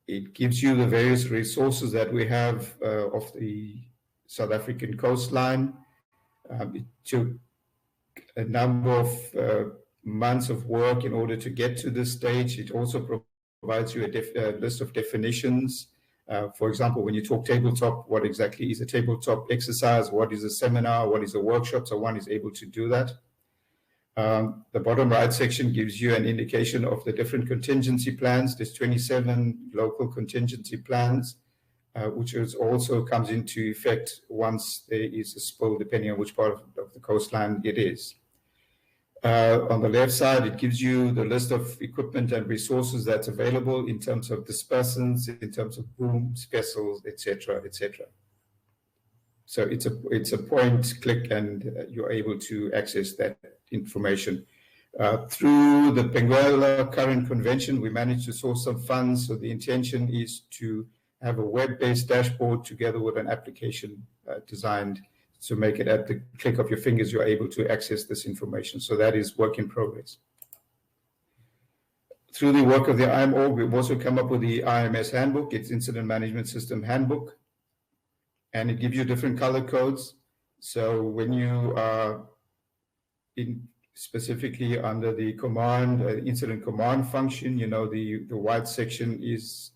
It gives you the various resources that we have of the South African coastline. It took a number of months of work in order to get to this stage. It also provides you a list of definitions. For example, when you talk tabletop, what exactly is a tabletop exercise? What is a seminar? What is a workshop? So one is able to do that. The bottom right section gives you an indication of the different contingency plans. There's 27 local contingency plans, which also comes into effect once there is a spill, depending on which part of the coastline it is. On the left side, it gives you the list of equipment and resources that's available in terms of dispersants, in terms of booms, vessels, etc., etc. So it's a point, click, and you're able to access that information. Through the Benguela Current Convention, we managed to source some funds. So the intention is to have a web-based dashboard together with an application designed to make it at the click of your fingers, you're able to access this information. So that is work in progress. Through the work of the IMORG, we've also come up with the IMS handbook. It's Incident Management System Handbook. And it gives you different color codes. So when you are specifically under the command, incident command function, you know, the white section is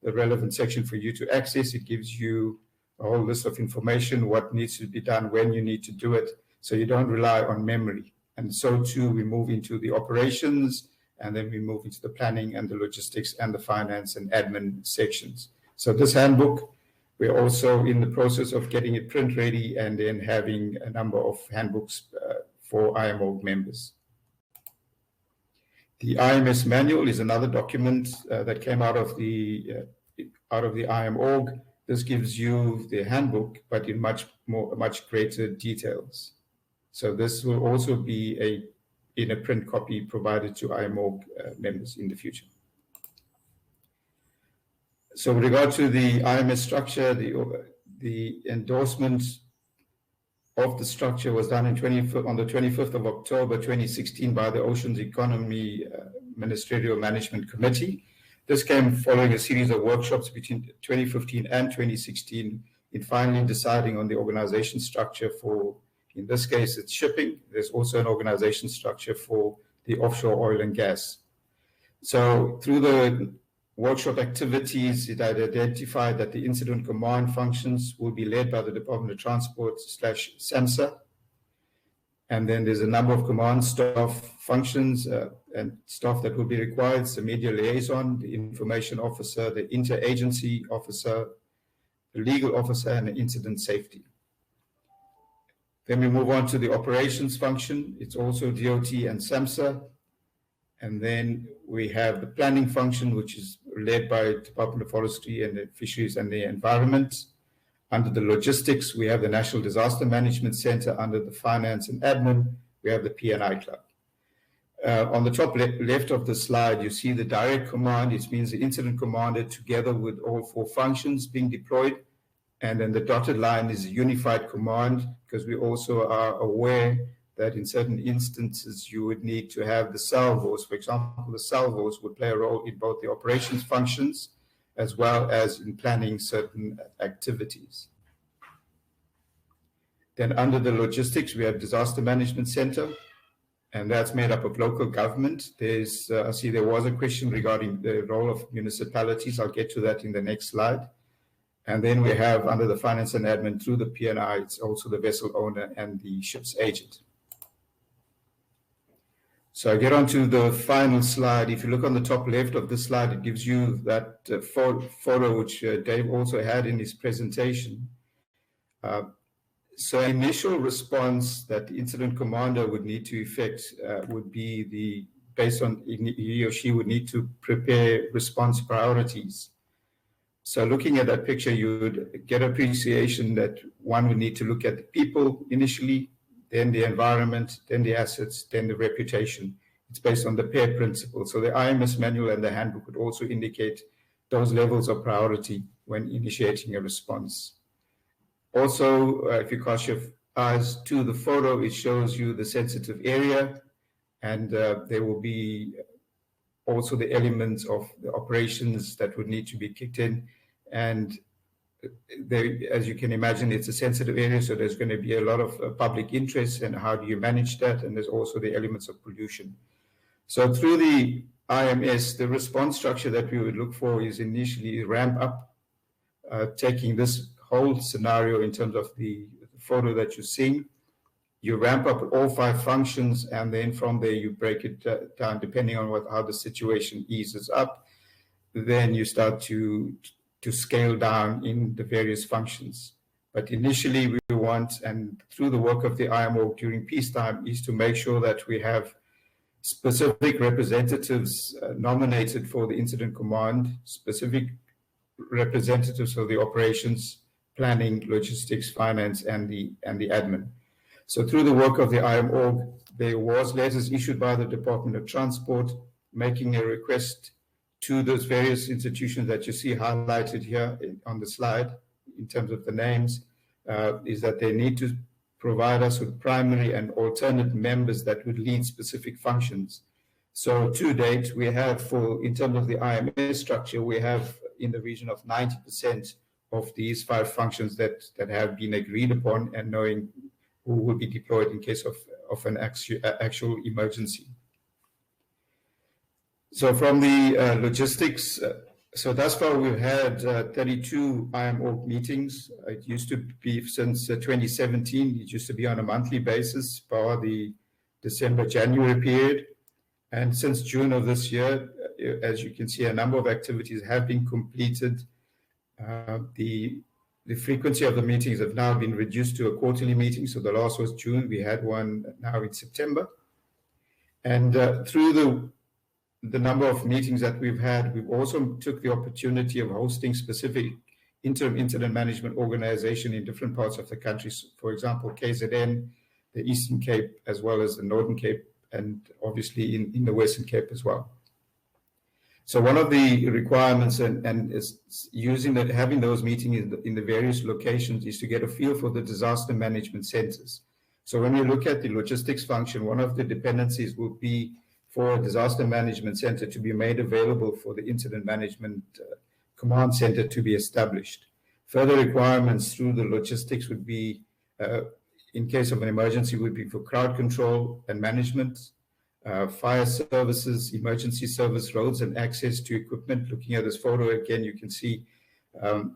the relevant section for you to access. It gives you a whole list of information, what needs to be done, when you need to do it, so you don't rely on memory. And so too, we move into the operations, and then we move into the planning and the logistics and the finance and admin sections. So this handbook, we're also in the process of getting it print ready and then having a number of handbooks for IMORG members. The IMS manual is another document that came out of the IMORG. This gives you the handbook, but in much greater details. So this will also be in a print copy provided to IMORG members in the future. So with regard to the IMS structure, the endorsement of the structure was done on the 25th of October 2016 by the Oceans Economy Ministerial Management Committee. This came following a series of workshops between 2015 and 2016 in finally deciding on the organization structure for, in this case, it's shipping. There's also an organization structure for the offshore oil and gas. So through the workshop activities, it had identified that the incident command functions will be led by the Department of Transport / SAMSA. And then there's a number of command staff functions and staff that will be required: the media liaison, the information officer, the interagency officer, the legal officer, and the incident safety. Then we move on to the operations function. It's also DOT and SAMSA. And then we have the planning function, which is led by Department of Forestry and the Fisheries and the Environment. Under the logistics, we have the National Disaster Management Center. Under the finance and admin, we have the P&I Club. On the top left of the slide, you see the direct command. It means the incident commander together with all 4 functions being deployed. And then the dotted line is a unified command, because we also are aware that in certain instances you would need to have the salvos. For example, the salvos would play a role in both the operations functions as well as in planning certain activities. Then under the logistics, we have Disaster Management Center, and that's made up of local government. There's, I see there was a question regarding the role of municipalities. I'll get to that in the next slide. And then we have under the finance and admin through the P&I, it's also the vessel owner and the ship's agent. So I get on to the final slide. If you look on the top left of the slide, it gives you that photo which Dave also had in his presentation. So initial response that the incident commander would need to effect would be based on he or she would need to prepare response priorities. So looking at that picture, you would get appreciation that one would need to look at the people initially, then the environment, then the assets, then the reputation. It's based on the PAIR principle. So the IMS manual and the handbook would also indicate those levels of priority when initiating a response. Also, if you cast your eyes to the photo, it shows you the sensitive area, and there will be also the elements of the operations that would need to be kicked in. And as you can imagine, it's a sensitive area, so there's going to be a lot of public interest, and how do you manage that? And there's also the elements of pollution. So through the IMS, the response structure that we would look for is initially ramp up, taking this whole scenario in terms of the photo that you're seeing. You ramp up all 5 functions, and then from there you break it down depending on how the situation eases up. Then you start to scale down in the various functions. But initially we want, and through the work of the IMO during peacetime, is to make sure that we have specific representatives nominated for the incident command, specific representatives for the operations, planning, logistics, finance, and the admin. So through the work of the IMO, there was letters issued by the Department of Transport making a request to those various institutions that you see highlighted here on the slide in terms of the names, is that they need to provide us with primary and alternate members that would lead specific functions. So to date, we have in terms of the IMS structure, we have in the region of 90% of these 5 functions that have been agreed upon, and knowing who will be deployed in case of an actual emergency. So from the logistics, so thus far we've had 32 IMO meetings. It used to be since 2017, it used to be on a monthly basis for the December-January period. And since June of this year, as you can see, a number of activities have been completed. The frequency of the meetings have now been reduced to a quarterly meeting. So the last was June. We had one now in September. And through the number of meetings that we've had, we've also took the opportunity of hosting specific interim incident management organization in different parts of the country. For example, KZN, the Eastern Cape, as well as the Northern Cape, and obviously in the Western Cape as well. So one of the requirements and is having those meetings in the various locations is to get a feel for the disaster management centers. So when you look at the logistics function, one of the dependencies will be for a disaster management center to be made available for the incident management command center to be established. Further requirements through the logistics would be, in case of an emergency, would be for crowd control and management, fire services, emergency service, roads and access to equipment. Looking at this photo again, you can see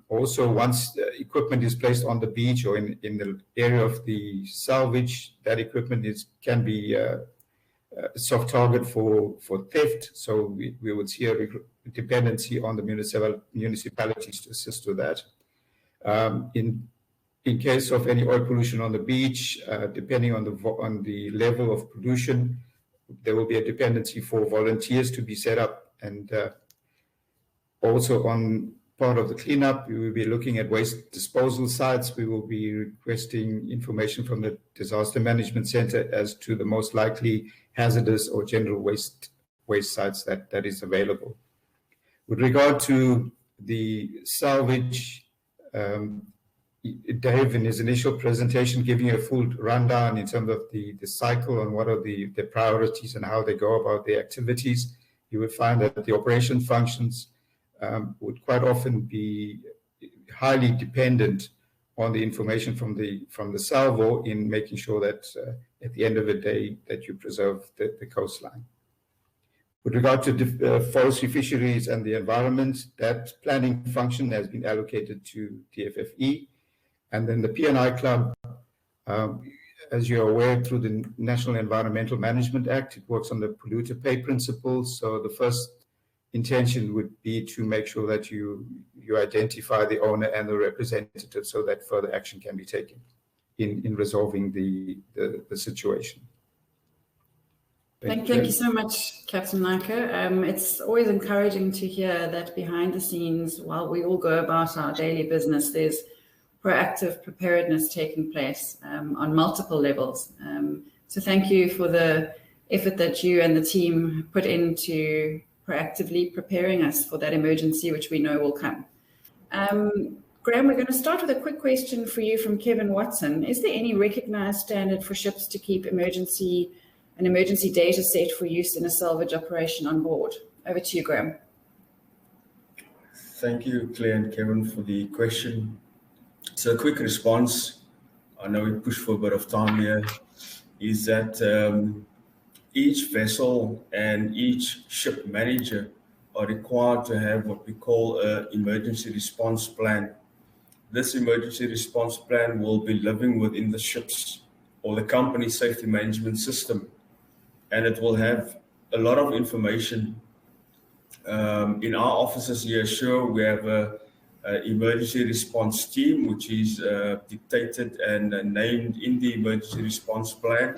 also once equipment is placed on the beach or in the area of the salvage, that equipment can be a soft target for theft. So we would see a dependency on the municipalities to assist with that. In case of any oil pollution on the beach, depending on the level of pollution, there will be a dependency for volunteers to be set up. And also on part of the cleanup, we will be looking at waste disposal sites. We will be requesting information from the Disaster Management Center as to the most likely hazardous or general waste sites that is available. With regard to the salvage, Dave, in his initial presentation, giving you a full rundown in terms of the cycle and what are the priorities and how they go about the activities. You would find that the operation functions would quite often be highly dependent on the information from the salvo in making sure that at the end of the day that you preserve the coastline. With regard to forestry, fisheries and the environment, that planning function has been allocated to DFFE. And then the P&I Club, as you're aware, through the National Environmental Management Act, it works on the polluter pay principles. So the first intention would be to make sure that you identify the owner and the representative so that further action can be taken in resolving the situation. Thank you so much, Captain Naiko. It's always encouraging to hear that behind the scenes, while we all go about our daily business, there's proactive preparedness taking place on multiple levels. So thank you for the effort that you and the team put into proactively preparing us for that emergency, which we know will come. Graham, we're going to start with a quick question for you from Kevin Watson. Is there any recognized standard for ships to keep an emergency data set for use in a salvage operation on board? Over to you, Graham. Thank you, Claire and Kevin, for the question. So a quick response, I know we pushed for a bit of time here, is that each vessel and each ship manager are required to have what we call an emergency response plan. This emergency response plan will be living within the ship's or the company's safety management system, and it will have a lot of information. In our offices here, sure, we have a emergency response team, which is dictated and named in the emergency response plan.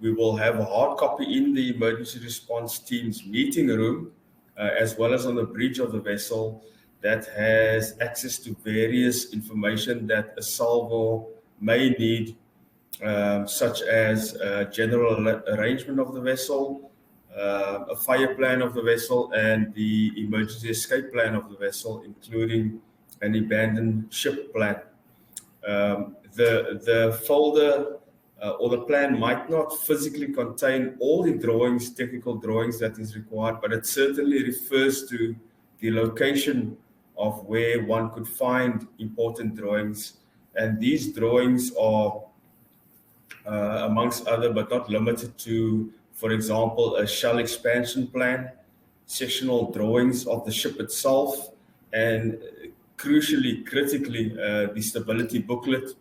We will have a hard copy in the emergency response team's meeting room, as well as on the bridge of the vessel, that has access to various information that a salvo may need, such as general arrangement of the vessel, a fire plan of the vessel, and the emergency escape plan of the vessel, including an abandoned ship plan. The folder or the plan might not physically contain all the drawings, technical drawings that is required, but it certainly refers to the location of where one could find important drawings. And these drawings are, amongst other, but not limited to, for example, a shell expansion plan, sectional drawings of the ship itself, and crucially, critically, the stability booklet,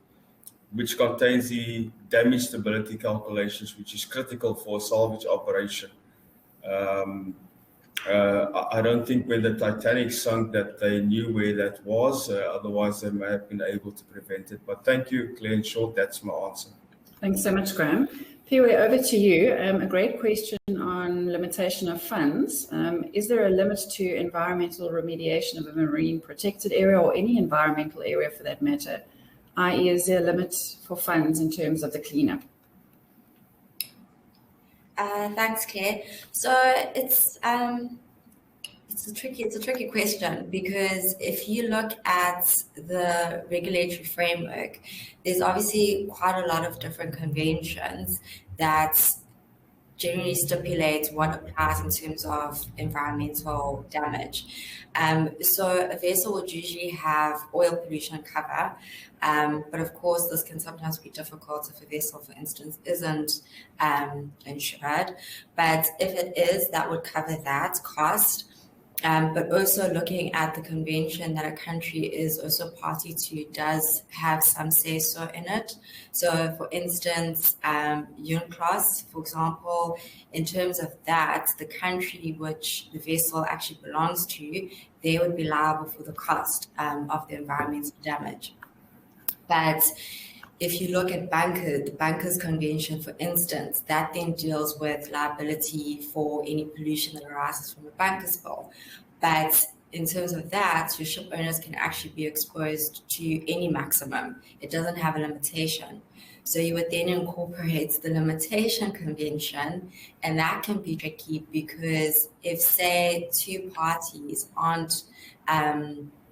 which contains the damage stability calculations, which is critical for a salvage operation. I don't think when the Titanic sunk that they knew where that was, otherwise they may have been able to prevent it. But thank you, Claire. In short, that's my answer. Thanks so much, Graham. Piri, over to you. A great question on limitation of funds. Is there a limit to environmental remediation of a marine protected area or any environmental area for that matter? I.e., is there a limit for funds in terms of the cleanup? Thanks, Claire. So it's a tricky question, because if you look at the regulatory framework, there's obviously quite a lot of different conventions that generally stipulate what applies in terms of environmental damage. So a vessel would usually have oil pollution cover, but of course this can sometimes be difficult if a vessel, for instance, isn't insured. But if it is, that would cover that cost. But also looking at the convention that a country is also party to does have some say-so in it. So for instance, UNCLOS, for example, in terms of that, the country which the vessel actually belongs to, they would be liable for the cost of the environmental damage. But if you look at the Bankers Convention, for instance, that then deals with liability for any pollution that arises from a bunker spill. But in terms of that, your ship owners can actually be exposed to any maximum. It doesn't have a limitation. So you would then incorporate the limitation convention, and that can be tricky because if, say, two parties aren't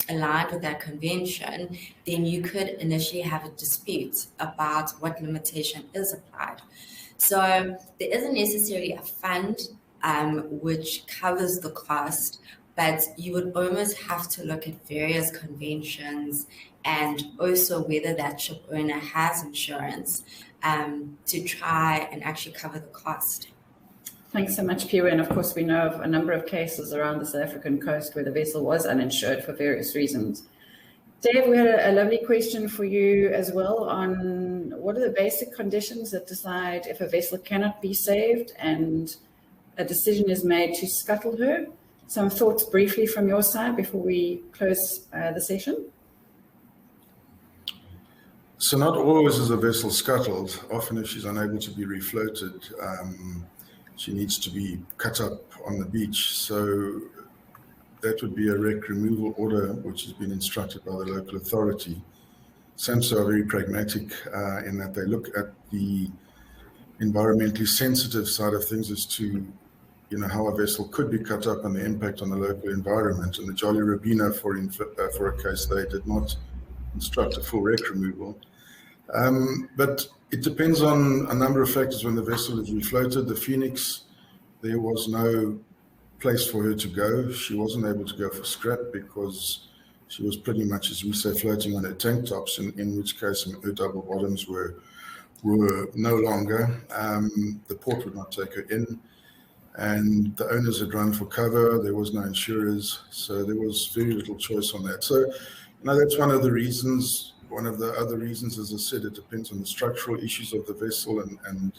aligned with that convention, then you could initially have a dispute about what limitation is applied. So there isn't necessarily a fund which covers the cost, but you would almost have to look at various conventions and also whether that ship owner has insurance to try and actually cover the cost. Thanks so much, Piwe. And of course, we know of a number of cases around the South African coast where the vessel was uninsured for various reasons. Dave, we had a lovely question for you as well on what are the basic conditions that decide if a vessel cannot be saved and a decision is made to scuttle her. Some thoughts briefly from your side before we close the session. So not always is a vessel scuttled. Often if she's unable to be refloated, she needs to be cut up on the beach. So that would be a wreck removal order, which has been instructed by the local authority. SAMSO are very pragmatic in that they look at the environmentally sensitive side of things as to, how a vessel could be cut up and the impact on the local environment. And the Jolly Rabina, for a case, they did not instruct a full wreck removal. But it depends on a number of factors when the vessel is refloated. The Phoenix, there was no place for her to go. She wasn't able to go for scrap because she was pretty much, as we say, floating on her tank tops, in which case her double bottoms were no longer. The port would not take her in, and the owners had run for cover. There was no insurers, so there was very little choice on that. So, that's one of the reasons. One of the other reasons, as I said, it depends on the structural issues of the vessel, and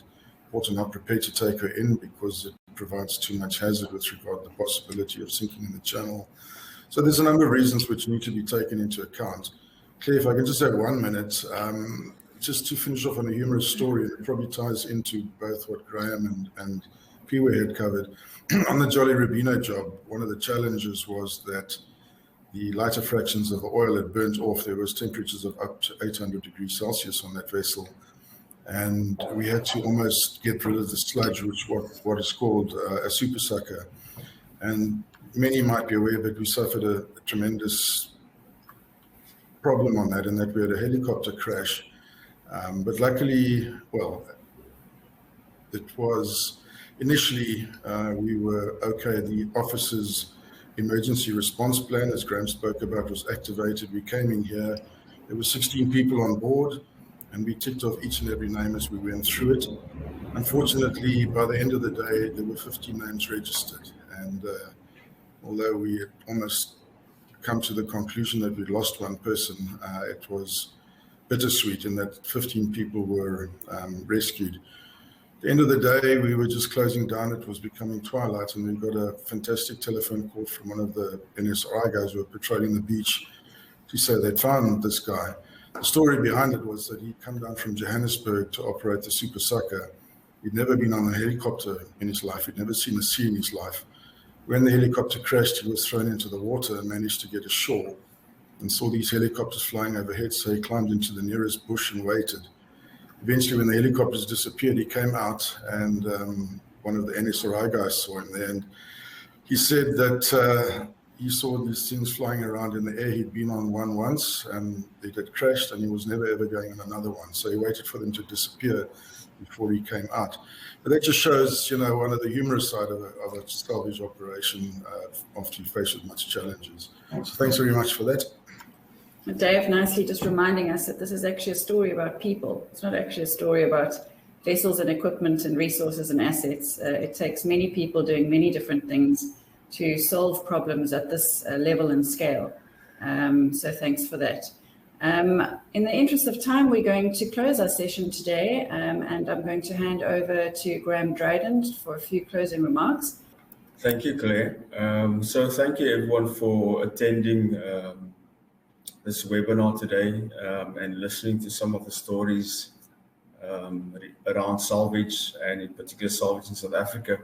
ports are not prepared to take her in because it provides too much hazard with regard to the possibility of sinking in the channel. So there's a number of reasons which need to be taken into account. Claire, if I can just have 1 minute, just to finish off on a humorous story, it probably ties into both what Graham and Piwe had covered. On the Jolly Rabina job, one of the challenges was that the lighter fractions of the oil had burnt off. There was temperatures of up to 800 degrees Celsius on that vessel. And we had to almost get rid of the sludge, which what is called a super sucker. And many might be aware, but we suffered a tremendous problem on that, and that we had a helicopter crash. But luckily, it was initially we were okay. The officer's emergency response plan, as Graham spoke about, was activated. We came in here. There were 16 people on board, and we ticked off each and every name as we went through it. Unfortunately, by the end of the day, there were 15 names registered. And although we had almost come to the conclusion that we'd lost one person, it was bittersweet in that 15 people were rescued. At the end of the day, we were just closing down. It was becoming twilight, and we got a fantastic telephone call from one of the NSRI guys who were patrolling the beach to say they'd found this guy. The story behind it was that he'd come down from Johannesburg to operate the Super Sucker. He'd never been on a helicopter in his life. He'd never seen the sea in his life. When the helicopter crashed, he was thrown into the water and managed to get ashore and saw these helicopters flying overhead. So he climbed into the nearest bush and waited. Eventually, when the helicopters disappeared, he came out, and one of the NSRI guys saw him there. And he said that he saw these things flying around in the air. He'd been on one once, and it had crashed, and he was never ever going on another one. So he waited for them to disappear before he came out. But that just shows, one of the humorous side of a salvage operation after you face with much challenges. So thanks very much for that. Dave, nicely just reminding us that this is actually a story about people. It's not actually a story about vessels and equipment and resources and assets. It takes many people doing many different things to solve problems at this level and scale. So thanks for that. In the interest of time, we're going to close our session today, and I'm going to hand over to Graham Dryden for a few closing remarks. Thank you, Claire. So thank you everyone for attending this webinar today and listening to some of the stories around salvage, and in particular salvage in South Africa.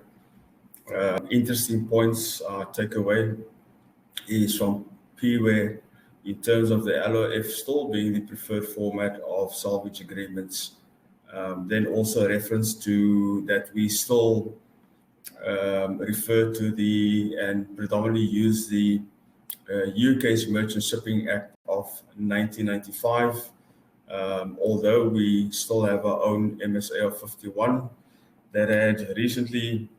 Interesting points take away is from Piwe in terms of the LOF still being the preferred format of salvage agreements. Then also reference to that we still refer to and predominantly use the UK's Merchant Shipping Act of 1995, although we still have our own MSA of 51 that had recently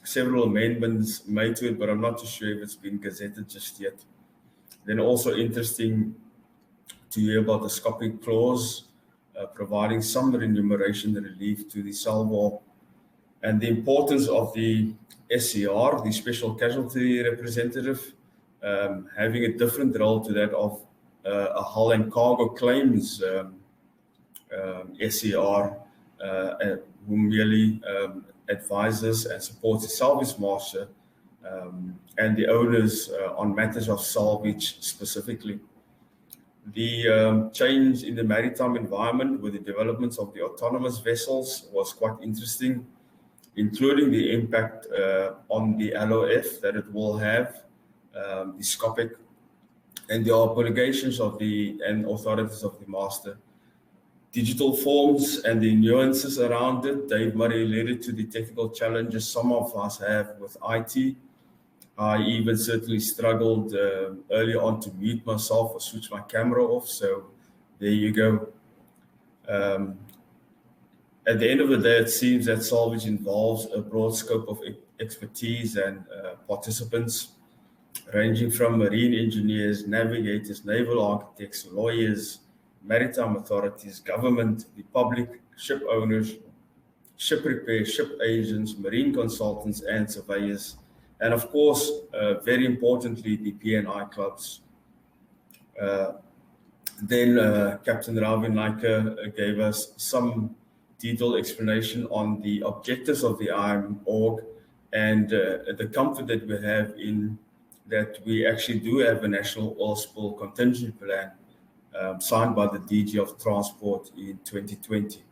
several amendments made to it, but I'm not too sure if it's been gazetted just yet. Then also interesting to hear about the scopic clause, providing some remuneration relief to the salvor, and the importance of the SCR, the Special Casualty Representative, having a different role to that of a hull and cargo claims SCR, who merely advises and supports the salvage master and the owners on matters of salvage specifically. The change in the maritime environment with the developments of the autonomous vessels was quite interesting, including the impact on the LOF that it will have, the scopic, and the obligations of the and authorities of the master. Digital forms and the nuances around it. Dave Murray alluded to the technical challenges some of us have with IT. I even certainly struggled early on to mute myself or switch my camera off. So there you go. At the end of the day, it seems that salvage involves a broad scope of expertise and participants, ranging from marine engineers, navigators, naval architects, lawyers, maritime authorities, government, the public, ship owners, ship repair, ship agents, marine consultants, and surveyors. And of course, very importantly, the P&I clubs. Then Captain Ravi Naika gave us some detailed explanation on the objectives of the IM.org and the comfort that we have in that we actually do have a national oil spill contingency plan signed by the DG of Transport in 2020.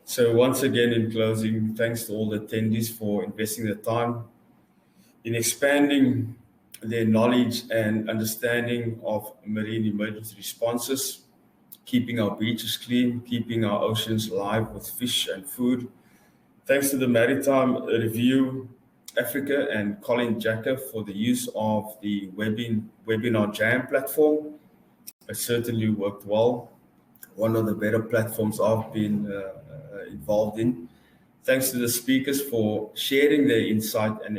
So once again, in closing, thanks to all the attendees for investing the time in expanding their knowledge and understanding of marine emergency responses, keeping our beaches clean, keeping our oceans alive with fish and food. Thanks to the Maritime Review Africa and Colin Jacker for the use of the Webinar Jam platform. It certainly worked well. One of the better platforms I've been involved in. Thanks to the speakers for sharing their insight and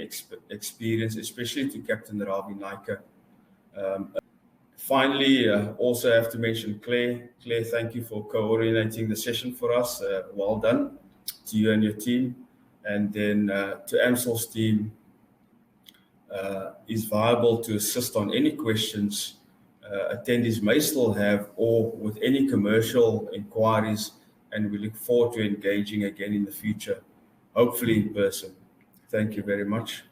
experience, especially to Captain Ravi Naika. Finally, also have to mention Claire. Claire, thank you for coordinating the session for us. Well done to you and your team. And then to AMSOL's team, is viable to assist on any questions attendees may still have or with any commercial inquiries, and we look forward to engaging again in the future, hopefully in person. Thank you very much.